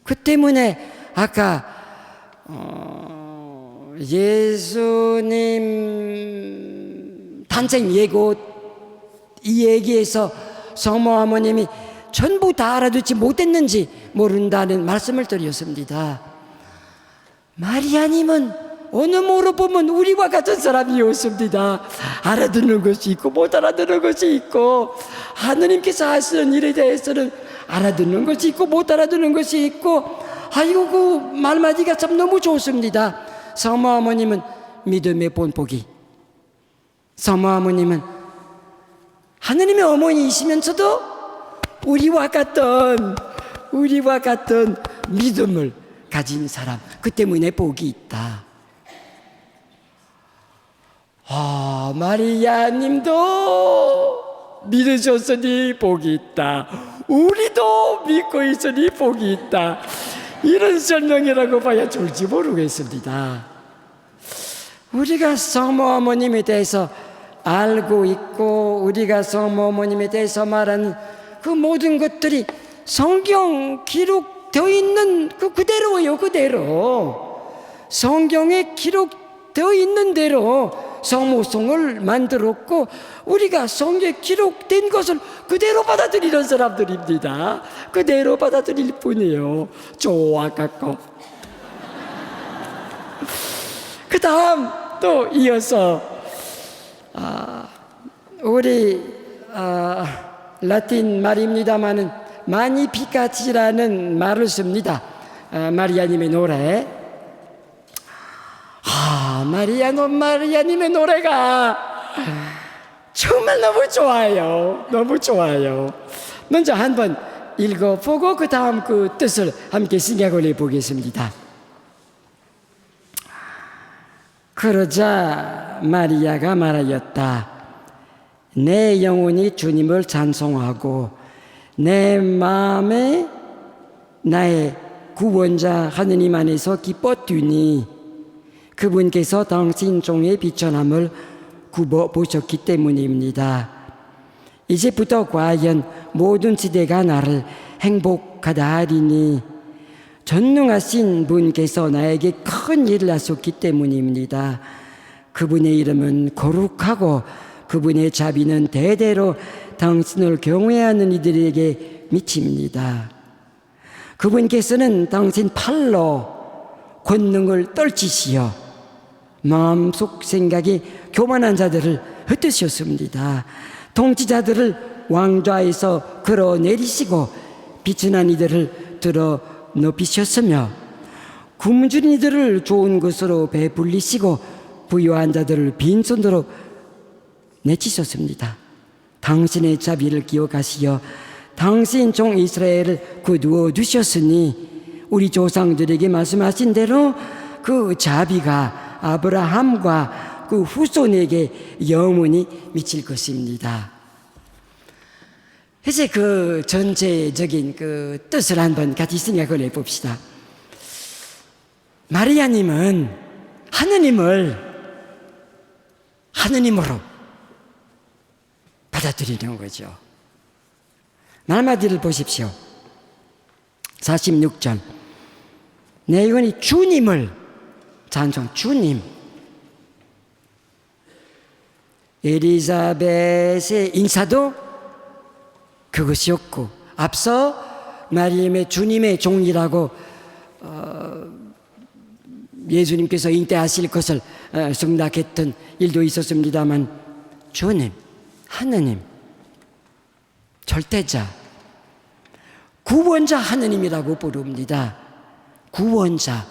그 때문에 아까 예수님 탄생 예고 이 얘기에서 성모 어머님이 전부 다 알아듣지 못했는지 모른다는 말씀을 드렸습니다. 마리아님은 어느 모로 보면 우리와 같은 사람이었습니다. 알아듣는 것이 있고 못 알아듣는 것이 있고, 하느님께서 하시는 일에 대해서는 알아듣는 것이 있고 못 알아듣는 것이 있고, 아이고 그 말마디가 참 너무 좋습니다. 성모 어머님은 믿음의 본보기, 성모 어머님은 하느님의 어머니이시면서도 우리와 같은 믿음을 가진 사람, 그 때문에 복이 있다. 마리아님도 믿으셨으니 복이 있다. 우리도 믿고 있으니 복이 있다. 이런 설명이라고 봐야 좋을지 모르겠습니다. 우리가 성모 어머님에 대해서 알고 있고, 우리가 성모 어머님에 대해서 말하는 그 모든 것들이 성경 기록되어 있는 그대로예요. 그대로 성경에 기록되어 있는 대로 성모송을 만들었고, 우리가 성경에 기록된 것을 그대로 받아들이는 사람들입니다. 그대로 받아들일 뿐이에요. 좋아갖고. 그 다음 또 이어서 우리 라틴 말입니다마는 마니피카치라는 말을 씁니다. 마리아님의 노래. 마리아님의 노래가 정말 너무 좋아요. 너무 좋아요. 먼저 한번 읽어보고 그 다음 그 뜻을 함께 생각을 해보겠습니다. 그러자 마리아가 말하였다. 내 영혼이 주님을 찬송하고 내 마음에 나의 구원자 하느님 안에서 기뻐 뛰니, 그분께서 당신 종의 비천함을 굽어보셨기 때문입니다. 이제부터 과연 모든 시대가 나를 행복하다 하리니 전능하신 분께서 나에게 큰 일을 하셨기 때문입니다. 그분의 이름은 거룩하고 그분의 자비는 대대로 당신을 경외하는 이들에게 미칩니다. 그분께서는 당신 팔로 권능을 떨치시어 마음속 생각이 교만한 자들을 흩으셨습니다. 통치자들을 왕좌에서 끌어내리시고 비천한 이들을 들어 높이셨으며 굶주린 이들을 좋은 것으로 배불리시고 부유한 자들을 빈손으로 내치셨습니다. 당신의 자비를 기억하시어 당신 종 이스라엘을 거두어 두셨으니 우리 조상들에게 말씀하신 대로 그 자비가 아브라함과 그 후손에게 영원히 미칠 것입니다. 이제 그 전체적인 그 뜻을 한번 같이 생각을 해봅시다. 마리아님은 하느님을 하느님으로 받아들이는 거죠. 말마디를 보십시오. 46절. 내 영혼이 주님을 찬송, 주님. 엘리사벳의 인사도 그것이었고, 앞서 마리아의 주님의 종이라고 예수님께서 잉태하실 것을 승낙했던 일도 있었습니다만, 주님, 하느님, 절대자, 구원자 하느님이라고 부릅니다. 구원자,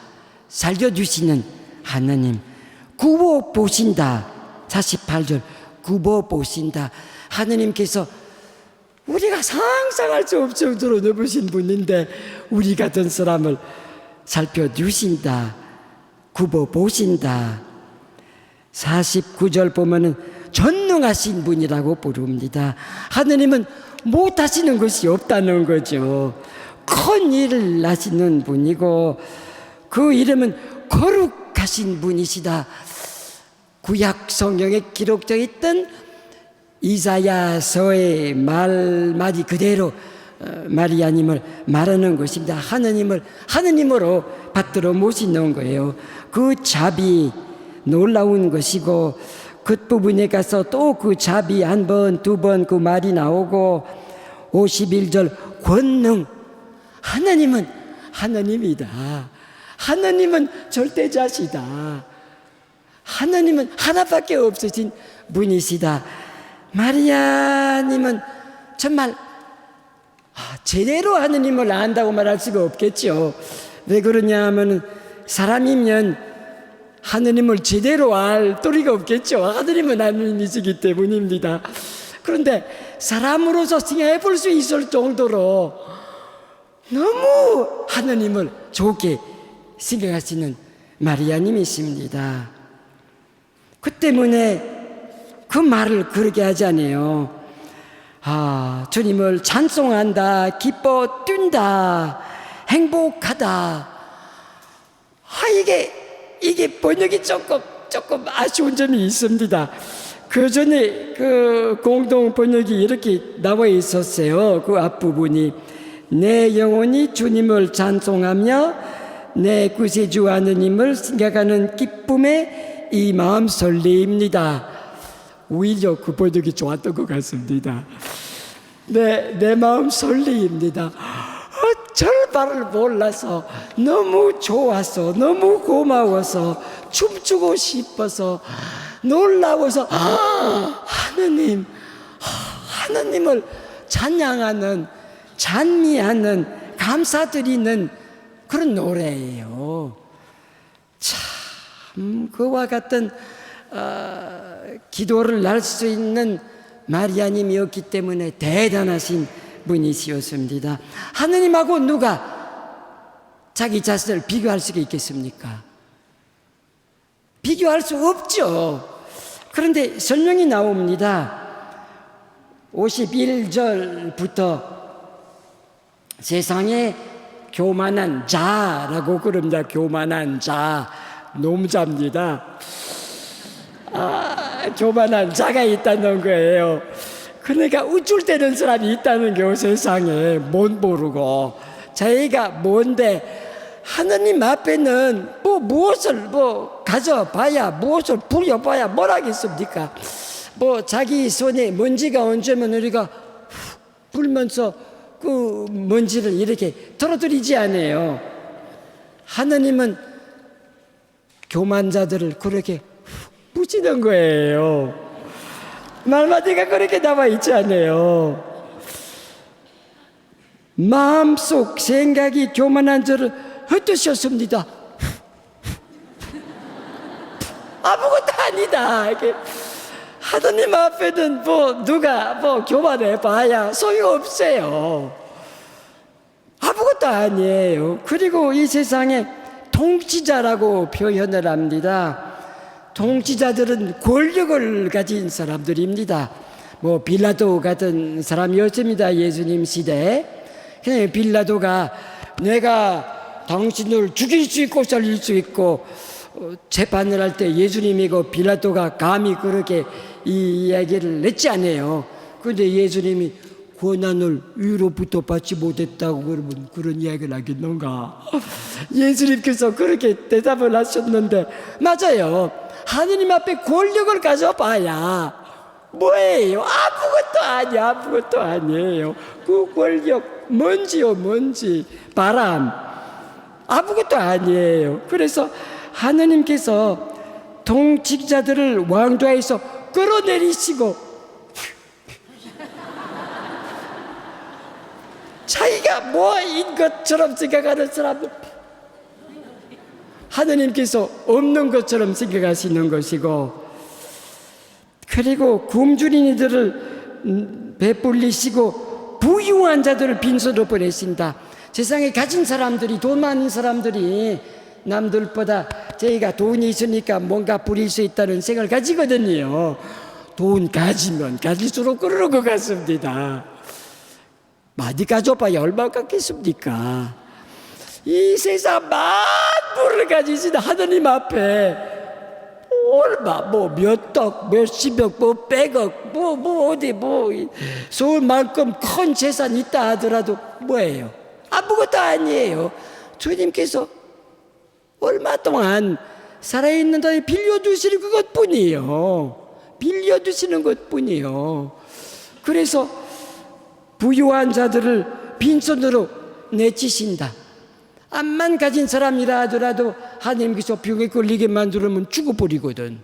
살려주시는 하느님, 구워 보신다. 48절, 구워 보신다. 하느님께서 우리가 상상할 수 없을 정도로 넓으신 분인데 우리 같은 사람을 살펴주신다. 구워 보신다. 49절 보면은 전능하신 분이라고 부릅니다. 하느님은 못하시는 것이 없다는 거죠. 큰 일을 하시는 분이고 그 이름은 거룩하신 분이시다. 구약 성경에 기록되어 있던 이사야서의 말마디 그대로 마리아님을 말하는 것입니다. 하느님을 하느님으로 받들어 모시는 거예요. 그 자비 놀라운 것이고, 끝부분에 가서 또 그 자비 한 번, 두 번 그 말이 나오고, 51절 권능, 하느님은 하느님이다. 하느님은 절대자시다. 하느님은 하나밖에 없으신 분이시다. 마리아님은 정말 제대로 하느님을 안다고 말할 수가 없겠죠. 왜 그러냐 하면 사람이면 하느님을 제대로 알 도리가 없겠죠. 하느님은 하느님이시기 때문입니다. 그런데 사람으로서 생각해 볼 수 있을 정도로 너무 하느님을 좋게 생각하시는 마리아님이십니다. 그 때문에 그 말을 그렇게 하잖아요. 주님을 찬송한다, 기뻐 뛴다, 행복하다. 이게 번역이 조금 아쉬운 점이 있습니다. 그 전에 그 공동 번역이 이렇게 나와 있었어요. 그 앞부분이 내 영혼이 주님을 찬송하며 내 구세주 하느님을 생각하는 기쁨에 이 마음 설레입니다. 오히려 그 번역이 좋았던 것 같습니다. 내 마음 설레입니다. 어쩔 바를 몰라서 너무 좋아서 너무 고마워서 춤추고 싶어서 놀라워서 하느님을 찬양하는, 찬미하는, 감사드리는 그런 노래예요. 참 그와 같은 기도를 할 수 있는 마리아님이었기 때문에 대단하신 분이시었습니다. 하느님하고 누가 자기 자신을 비교할 수가 있겠습니까? 비교할 수 없죠. 그런데 설명이 나옵니다. 51절부터 세상에 교만한 자라고 그럽니다. 교만한 자, 놈자입니다. 교만한 자가 있다는 거예요. 그러니까 우쭐대는 사람이 있다는 거예요. 세상에 못 모르고 자기가 뭔데 하느님 앞에는 무엇을 가져봐야, 무엇을 부려봐야 뭘 하겠습니까? 자기 손에 먼지가 얹으면 우리가 불면서 그 먼지를 이렇게 떨어뜨리지 않아요. 하느님은 교만자들을 그렇게 부시는 거예요. 말마디가 그렇게 나와 있지 않아요. 마음속 생각이 교만한 저를 흩으셨습니다. 아무것도 아니다. 하느님 앞에는 누가 교만해 봐야 소용없어요. 아무것도 아니에요. 그리고 이 세상에 통치자라고 표현을 합니다. 통치자들은 권력을 가진 사람들입니다. 뭐 빌라도 같은 사람이었습니다. 예수님 시대에. 그냥 빌라도가 내가 당신을 죽일 수 있고 살릴 수 있고 재판을 할 때 예수님이고 빌라도가 감히 그렇게 이 이야기를 냈지 않아요. 그런데 예수님이 고난을 위로부터 받지 못했다고 그러면 그런 이야기를 하겠는가? 예수님께서 그렇게 대답을 하셨는데 맞아요. 하느님 앞에 권력을 가져봐야 뭐예요? 아무것도 아니야. 아무것도 아니에요. 그 권력 먼지요 먼지 바람 아무것도 아니에요. 그래서 하느님께서 통치자들을 왕좌에서 끌어내리시고 자기가 뭐인 것처럼 생각하는 사람들 하느님께서 없는 것처럼 생각하시는 것이고, 그리고 굶주린 이들을 베풀리시고 부유한 자들을 빈손으로 보내신다. 세상에 가진 사람들이, 돈 많은 사람들이 남들보다 저희가 돈이 있으니까 뭔가 부릴 수 있다는 생각을 가지거든요. 돈 가지면 가질수록 그러는 것 같습니다. 많이 가져봐야 얼마 갖겠습니까? 이 세상 만물을 가지신 하느님 앞에 얼마, 뭐 몇 억, 몇십억, 뭐 백억, 뭐 어디, 뭐 서울만큼 큰 재산 있다 하더라도 뭐예요? 아무것도 아니에요. 주님께서 얼마 동안 살아있는 동안 빌려주시는 그것뿐이에요. 빌려주시는 것뿐이에요. 그래서 부유한 자들을 빈손으로 내치신다. 암만 가진 사람이라 하더라도 하나님께서 병에 걸리게 만들면 죽어버리거든.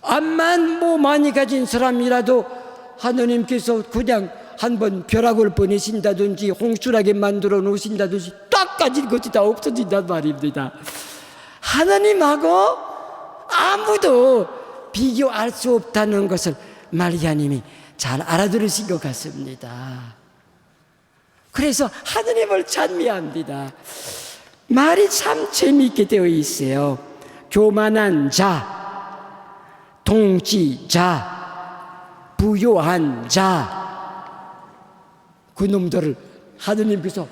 암만 뭐 많이 가진 사람이라도 하나님께서 그냥 한번 벼락을 보내신다든지 홍수나게 만들어 놓으신다든지 딱 가진 것이 다 없어진단 말입니다. 하나님하고 아무도 비교할 수 없다는 것을 마리아님이 잘 알아들으신 것 같습니다. 그래서 하느님을 찬미합니다. 말이 참 재미있게 되어 있어요. 교만한 자, 통치자, 부요한 자, 그놈들을 하느님께서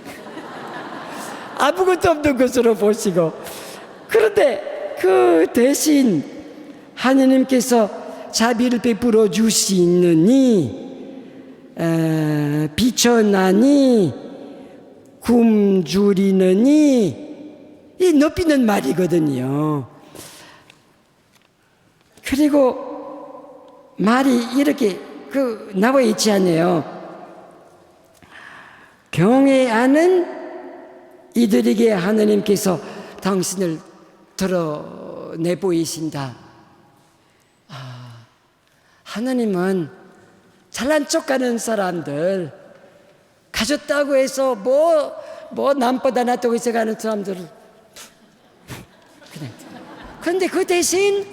아무것도 없는 것으로 보시고, 그런데 그 대신 하느님께서 자비를 베풀어 주시느니 비천하니 굶주리느니, 이 높이는 말이거든요. 그리고 말이 이렇게 나와 있지 않아요. 경외하는 이들에게 하느님께서 당신을 드러내 보이신다. 하느님은 잘난 척하는 사람들, 가졌다고 해서 뭐 남보다 낫다고 해서 가는 사람들을 그냥. 그런데 그 대신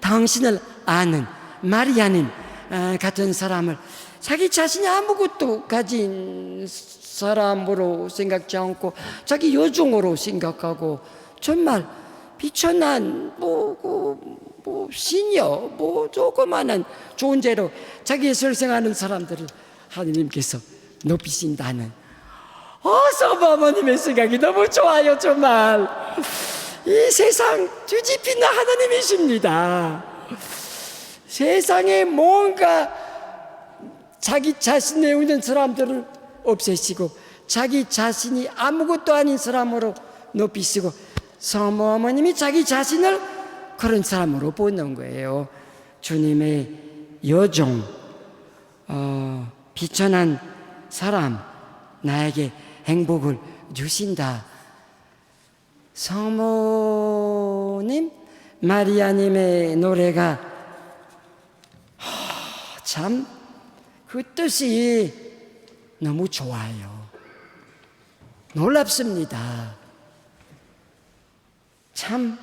당신을 아는 마리아는 같은 사람을 자기 자신이 아무것도 가진 사람으로 생각지 않고 자기 요정으로 생각하고, 정말 비천한 시녀, 조그마한 존재로 자기의 설생하는 사람들을 하느님께서 높이신다는 어머님의 생각이 너무 좋아요. 정말 이 세상 뒤집히는 하나님이십니다. 세상에 뭔가 자기 자신에 있는 사람들을 없애시고 자기 자신이 아무것도 아닌 사람으로 높이시고, 성모어머님이 자기 자신을 그런 사람으로 보는 거예요. 주님의 여종, 비천한 사람, 나에게 행복을 주신다. 성모님, 마리아님의 노래가 참 그 뜻이 너무 좋아요. 놀랍습니다. 참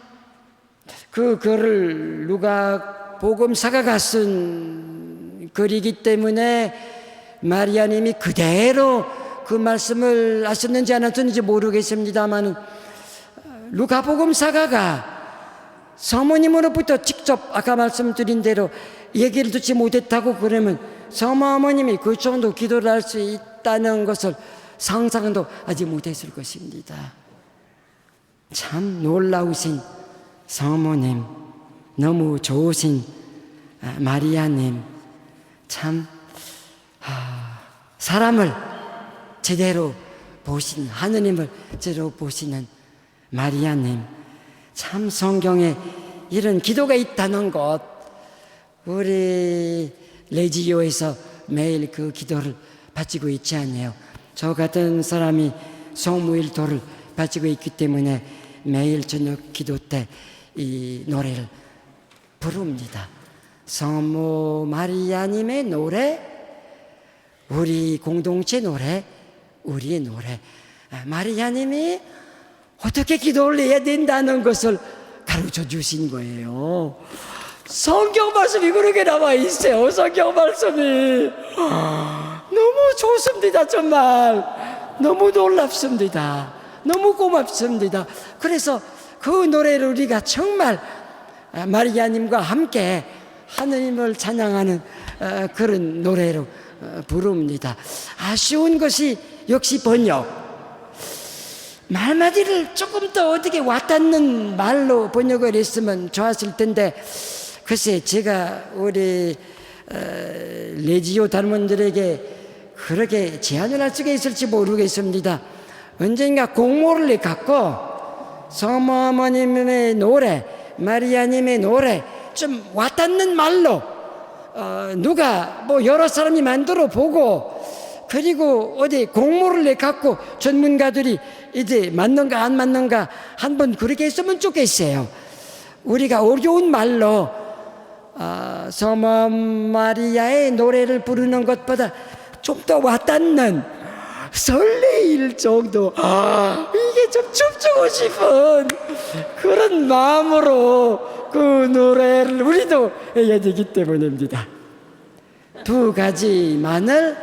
그 글을 누가 복음사가가 쓴 글이기 때문에 마리아님이 그대로 그 말씀을 하셨는지 안 하셨는지 모르겠습니다만 누가복음 사가가 사모님으로부터 직접 아까 말씀드린 대로 얘기를 듣지 못했다고 그러면 사모어머님이 그 정도 기도를 할 수 있다는 것을 상상도 하지 못했을 것입니다. 참 놀라우신 사모님, 너무 좋으신 마리아님, 참 사람을 제대로 보신, 하느님을 제대로 보시는 마리아님, 참 성경에 이런 기도가 있다는 것, 우리 레지오에서 매일 그 기도를 바치고 있지 않나요? 저 같은 사람이 성무일도를 바치고 있기 때문에 매일 저녁 기도 때 이 노래를 부릅니다. 성모 마리아님의 노래, 우리 공동체 노래, 우리의 노래. 마리아님이 어떻게 기도를 해야 된다는 것을 가르쳐 주신 거예요. 성경 말씀이 그렇게 나와 있어요. 성경 말씀이 너무 좋습니다. 정말 너무 놀랍습니다. 너무 고맙습니다. 그래서 그 노래를 우리가 정말 마리아님과 함께 하느님을 찬양하는 그런 노래로 부릅니다. 아쉬운 것이 역시 번역, 말마디를 조금 더 어떻게 와닿는 말로 번역을 했으면 좋았을 텐데, 글쎄 제가 우리 레지오 단원들에게 그렇게 제안을 할 수가 있을지 모르겠습니다. 언젠가 공모를 갖고 성모어머님의 노래, 마리아님의 노래 좀 와닿는 말로 누가 뭐 여러 사람이 만들어 보고, 그리고 어디 공모를 내 갖고 전문가들이 이제 맞는가 안 맞는가 한번 그렇게 했으면 좋겠어요. 우리가 어려운 말로 성모 마리아의 노래를 부르는 것보다 좀 더 와닿는, 설레일 정도, 이게 좀 춤추고 싶은 그런 마음으로 그 노래를 우리도 해야 되기 때문입니다. 두 가지만을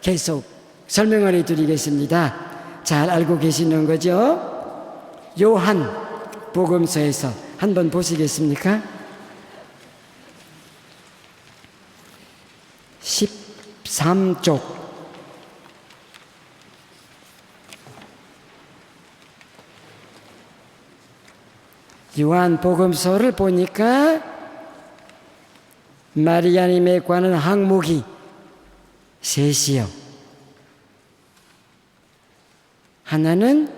계속 설명을 해드리겠습니다. 잘 알고 계시는 거죠? 요한 복음서에서 한번 보시겠습니까? 13쪽 요한 복음서를 보니까 마리아님에 관한 항목이 셋이요. 하나는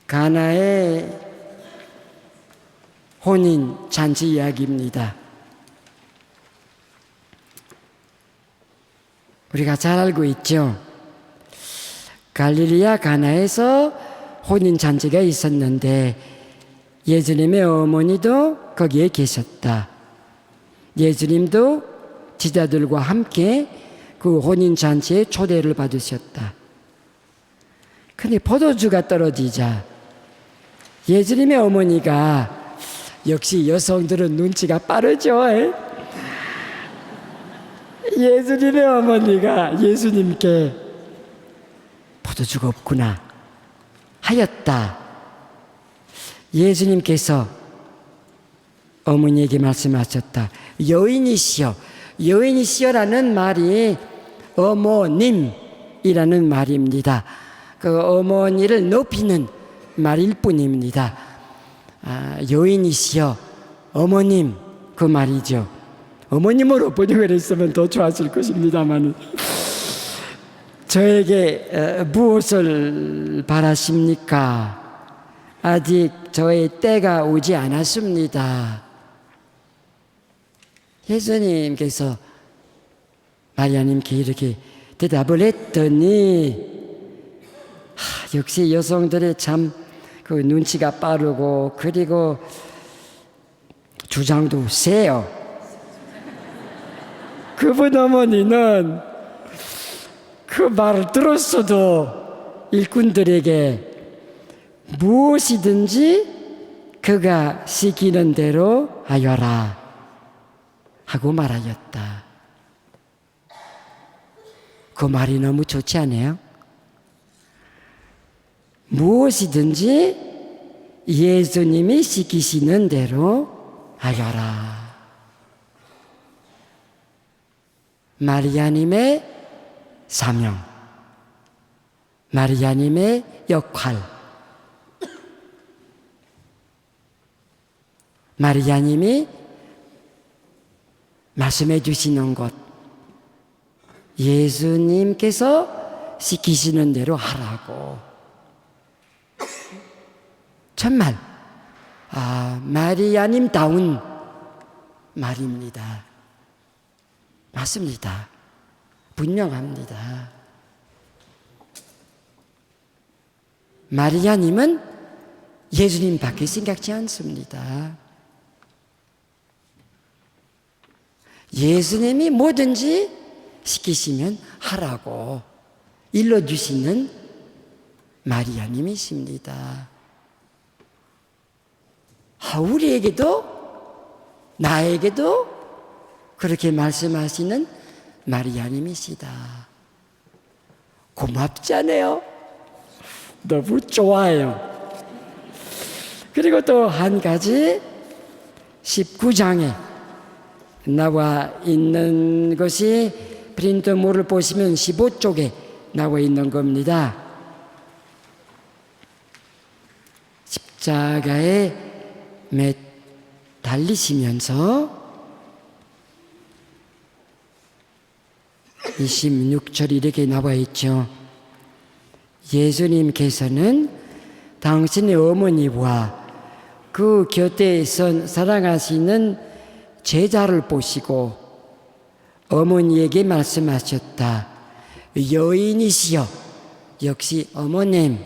가나의 혼인 잔치 이야기입니다. 우리가 잘 알고 있죠. 갈릴리아 가나에서 혼인 잔치가 있었는데 예수님의 어머니도 거기에 계셨다. 예수님도 제자들과 함께 그 혼인 잔치에 초대를 받으셨다. 근데 포도주가 떨어지자 예수님의 어머니가, 역시 여성들은 눈치가 빠르죠. 예수님의 어머니가 예수님께 포도주가 없구나 하였다. 예수님께서 어머니에게 말씀하셨다. 여인이시여. 여인이시여라는 말이 어머님이라는 말입니다. 그 어머니를 높이는 말일 뿐입니다. 여인이시여, 어머님, 그 말이죠. 어머님으로 번역을 했으면 더 좋았을 것입니다만, 저에게 무엇을 바라십니까? 아직 저의 때가 오지 않았습니다. 예수님께서 마리아님께 이렇게 대답을 했더니, 역시 여성들의 참 그 눈치가 빠르고, 그리고 주장도 세요. 그분 어머니는 그 말을 들었어도 일꾼들에게 무엇이든지 그가 시키는 대로 하여라 하고 말하였다. 그 말이 너무 좋지 않아요? 무엇이든지 예수님이 시키시는 대로 하여라. 마리아님의 사명, 마리아님의 역할, 마리아님이 말씀해 주시는 것, 예수님께서 시키시는 대로 하라고. 정말 마리아님다운 말입니다. 맞습니다. 분명합니다. 마리아님은 예수님밖에 생각지 않습니다. 예수님이 뭐든지 시키시면 하라고 일러주시는 마리아님이십니다. 우리에게도 나에게도 그렇게 말씀하시는 마리아님이시다. 고맙지 않아요? 너무 좋아요. 그리고 또 한 가지 19장에 나와 있는 것이 프린트물을 보시면 15쪽에 나와 있는 겁니다. 십자가에 달리시면서 26절 이렇게 나와 있죠. 예수님께서는 당신의 어머니와 그 곁에 사랑하시는 제자를 보시고 어머니에게 말씀하셨다. 여인이시여, 역시 어머님,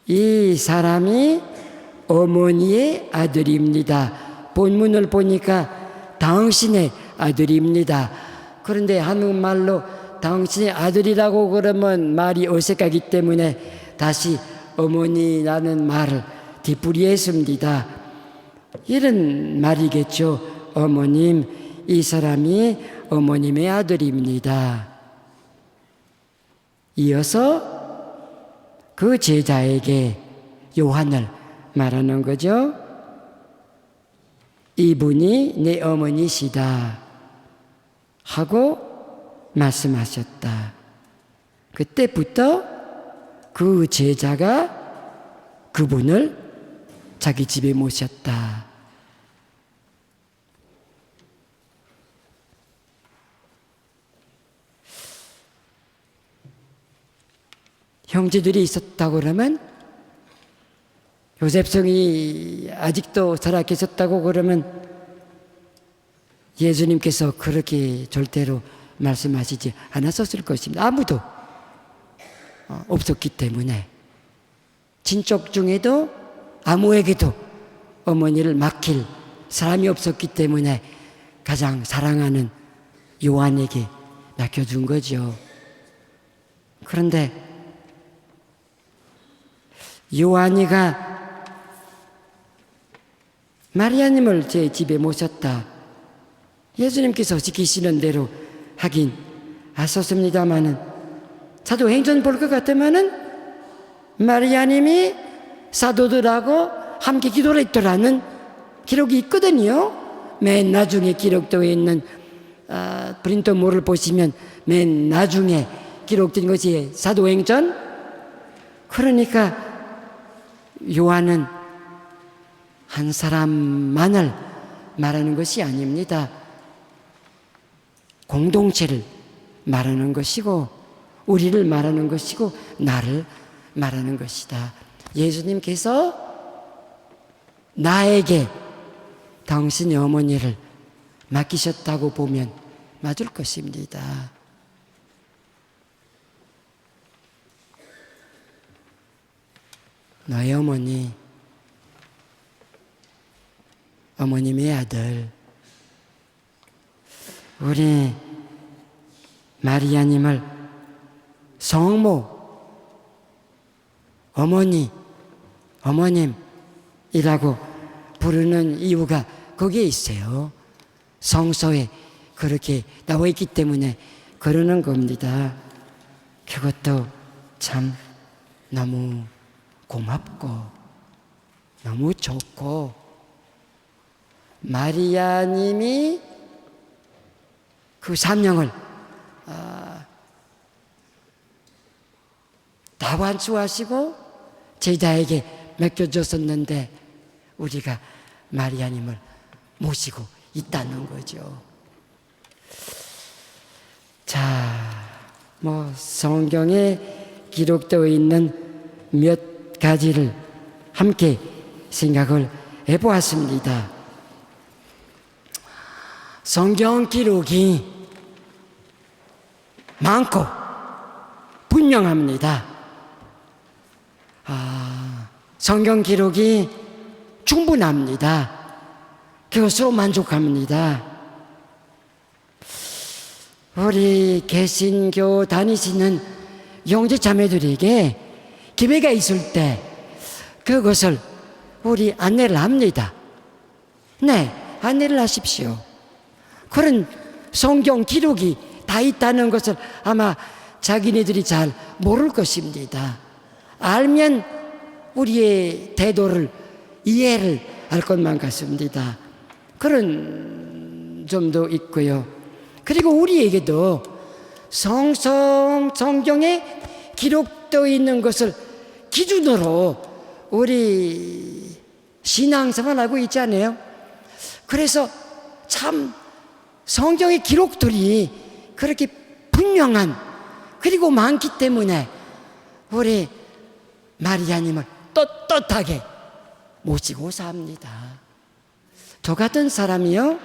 이 사람이 어머니의 아들입니다. 본문을 보니까 당신의 아들입니다. 그런데 한국말로 당신의 아들이라고 그러면 말이 어색하기 때문에 다시 어머니라는 말을 뒤풀이했습니다. 이런 말이겠죠. 어머님, 이 사람이 어머님의 아들입니다. 이어서 그 제자에게 요한을 말하는 거죠. 이분이 내 어머니시다 하고 말씀하셨다. 그때부터 그 제자가 그분을 자기 집에 모셨다. 형제들이 있었다고 그러면, 요셉성이 아직도 살아 계셨다고 그러면 예수님께서 그렇게 절대로 말씀하시지 않았었을 것입니다. 아무도 없었기 때문에, 친척 중에도 아무에게도 어머니를 맡길 사람이 없었기 때문에 가장 사랑하는 요한에게 맡겨준 거죠. 그런데 요한이가 마리아님을 제 집에 모셨다. 예수님께서 시키시는 대로 하긴 하셨습니다마는, 사도행전 볼 것 같으면은 마리아님이 사도들하고 함께 기도를 했더라는 기록이 있거든요. 맨 나중에 기록되어 있는 프린트물을 보시면 맨 나중에 기록된 것이 사도행전. 그러니까 요한은 한 사람만을 말하는 것이 아닙니다. 공동체를 말하는 것이고, 우리를 말하는 것이고, 나를 말하는 것이다. 예수님께서 나에게 당신의 어머니를 맡기셨다고 보면 맞을 것입니다. 너의 어머니, 어머님의 아들, 우리 마리아님을 성모, 어머니, 어머님이라고 부르는 이유가 거기에 있어요. 성서에 그렇게 나와 있기 때문에 그러는 겁니다. 그것도 참 너무 고맙고 너무 좋고, 마리아님이 그 사명을 다 완수하시고 제자에게 맡겨줬었는데 우리가 마리아님을 모시고 있다는 거죠. 자, 성경에 기록되어 있는 몇 가지를 함께 생각을 해보았습니다. 성경 기록이 많고 분명합니다. 성경 기록이 충분합니다. 그것으로 만족합니다. 우리 개신교 다니시는 형제 자매들에게 기회가 있을 때 그것을 우리 안내를 합니다. 네, 안내를 하십시오. 그런 성경 기록이 다 있다는 것을 아마 자기네들이 잘 모를 것입니다. 알면 우리의 태도를 이해를 할 것만 같습니다. 그런 점도 있고요. 그리고 우리에게도 성경에 기록되어 있는 것을 기준으로 우리 신앙생활하고 있잖아요. 그래서 참 성경의 기록들이 그렇게 분명한 그리고 많기 때문에 우리 마리아님을 떳떳하게 모시고 삽니다. 저 같은 사람이요,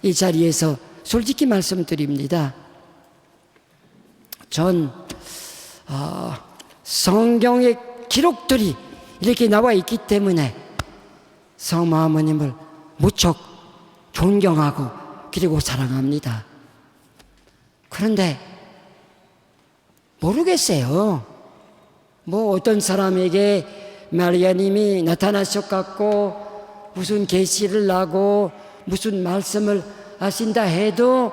이 자리에서 솔직히 말씀드립니다. 전 성경의 기록들이 이렇게 나와 있기 때문에 성모어머님을 무척 존경하고 그리고 사랑합니다. 그런데 모르겠어요. 어떤 사람에게 마리아님이 나타나셨고 무슨 계시를 하고 무슨 말씀을 하신다 해도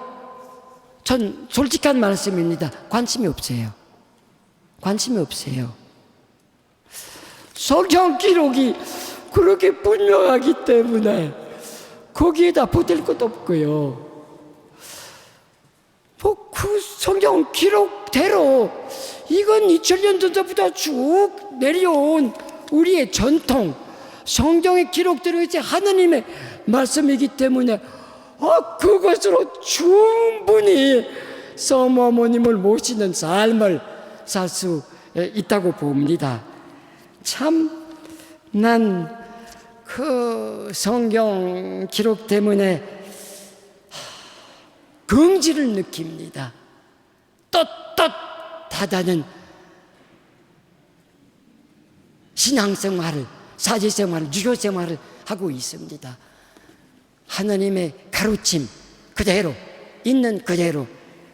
전 솔직한 말씀입니다. 관심이 없어요. 관심이 없어요. 성경 기록이 그렇게 분명하기 때문에 거기에다 보탤 것도 없고요. 그 성경 기록대로 이건 2000년 전부터 쭉 내려온 우리의 전통, 성경의 기록대로 이제 하나님의 말씀이기 때문에 그것으로 충분히 성모님을 모시는 삶을 살 수 있다고 봅니다. 참 난 그 성경 기록 때문에 긍지를 느낍니다. 떳떳하다는 신앙생활을, 사제생활을, 유교생활을 하고 있습니다. 하나님의 가르침 그대로, 있는 그대로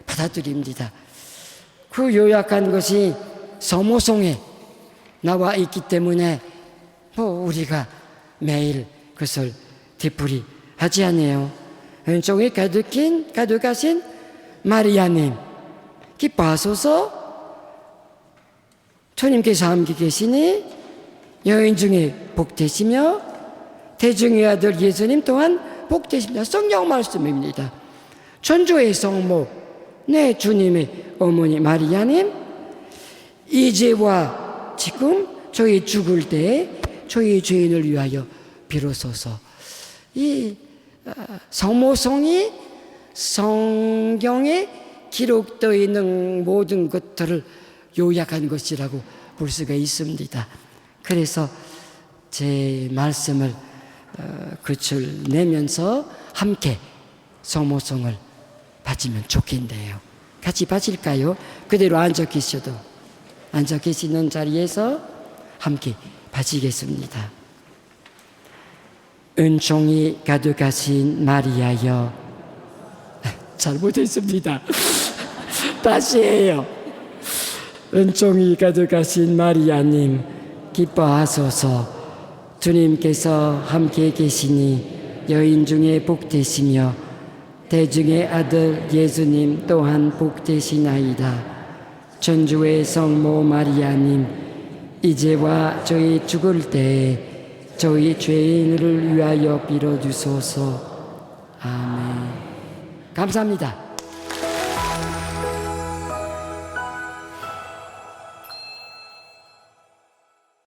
받아들입니다. 그 요약한 것이 서모송에 나와 있기 때문에 우리가 매일 그것을 되풀이하지 않아요. 왼쪽에 가득하신 마리아님, 기뻐하소서. 주님께서 함께 계시니 여인 중에 복되시며 대중의 아들 예수님 또한 복되십니다. 성경 말씀입니다. 천주의 성모, 내 주님의 어머니 마리아님, 이제와 지금 저희 죽을 때에 저희 죄인을 위하여 비로소서. 이 성모성이 성경에 기록되어 있는 모든 것들을 요약한 것이라고 볼 수가 있습니다. 그래서 제 말씀을 끝을 내면서 함께 성모성을 바치면 좋겠네요. 같이 바칠까요? 그대로 앉아 계시는 자리에서 함께 바치겠습니다. 은총이 가득하신 마리아여. 잘못했습니다. 다시 해요. 은총이 가득하신 마리아님, 기뻐하소서. 주님께서 함께 계시니 여인 중에 복되시며 대중의 아들 예수님 또한 복되시나이다. 천주의 성모 마리아님, 이제와 저희 죽을 때 저희 죄인을 위하여 빌어주소서. 아멘. 감사합니다.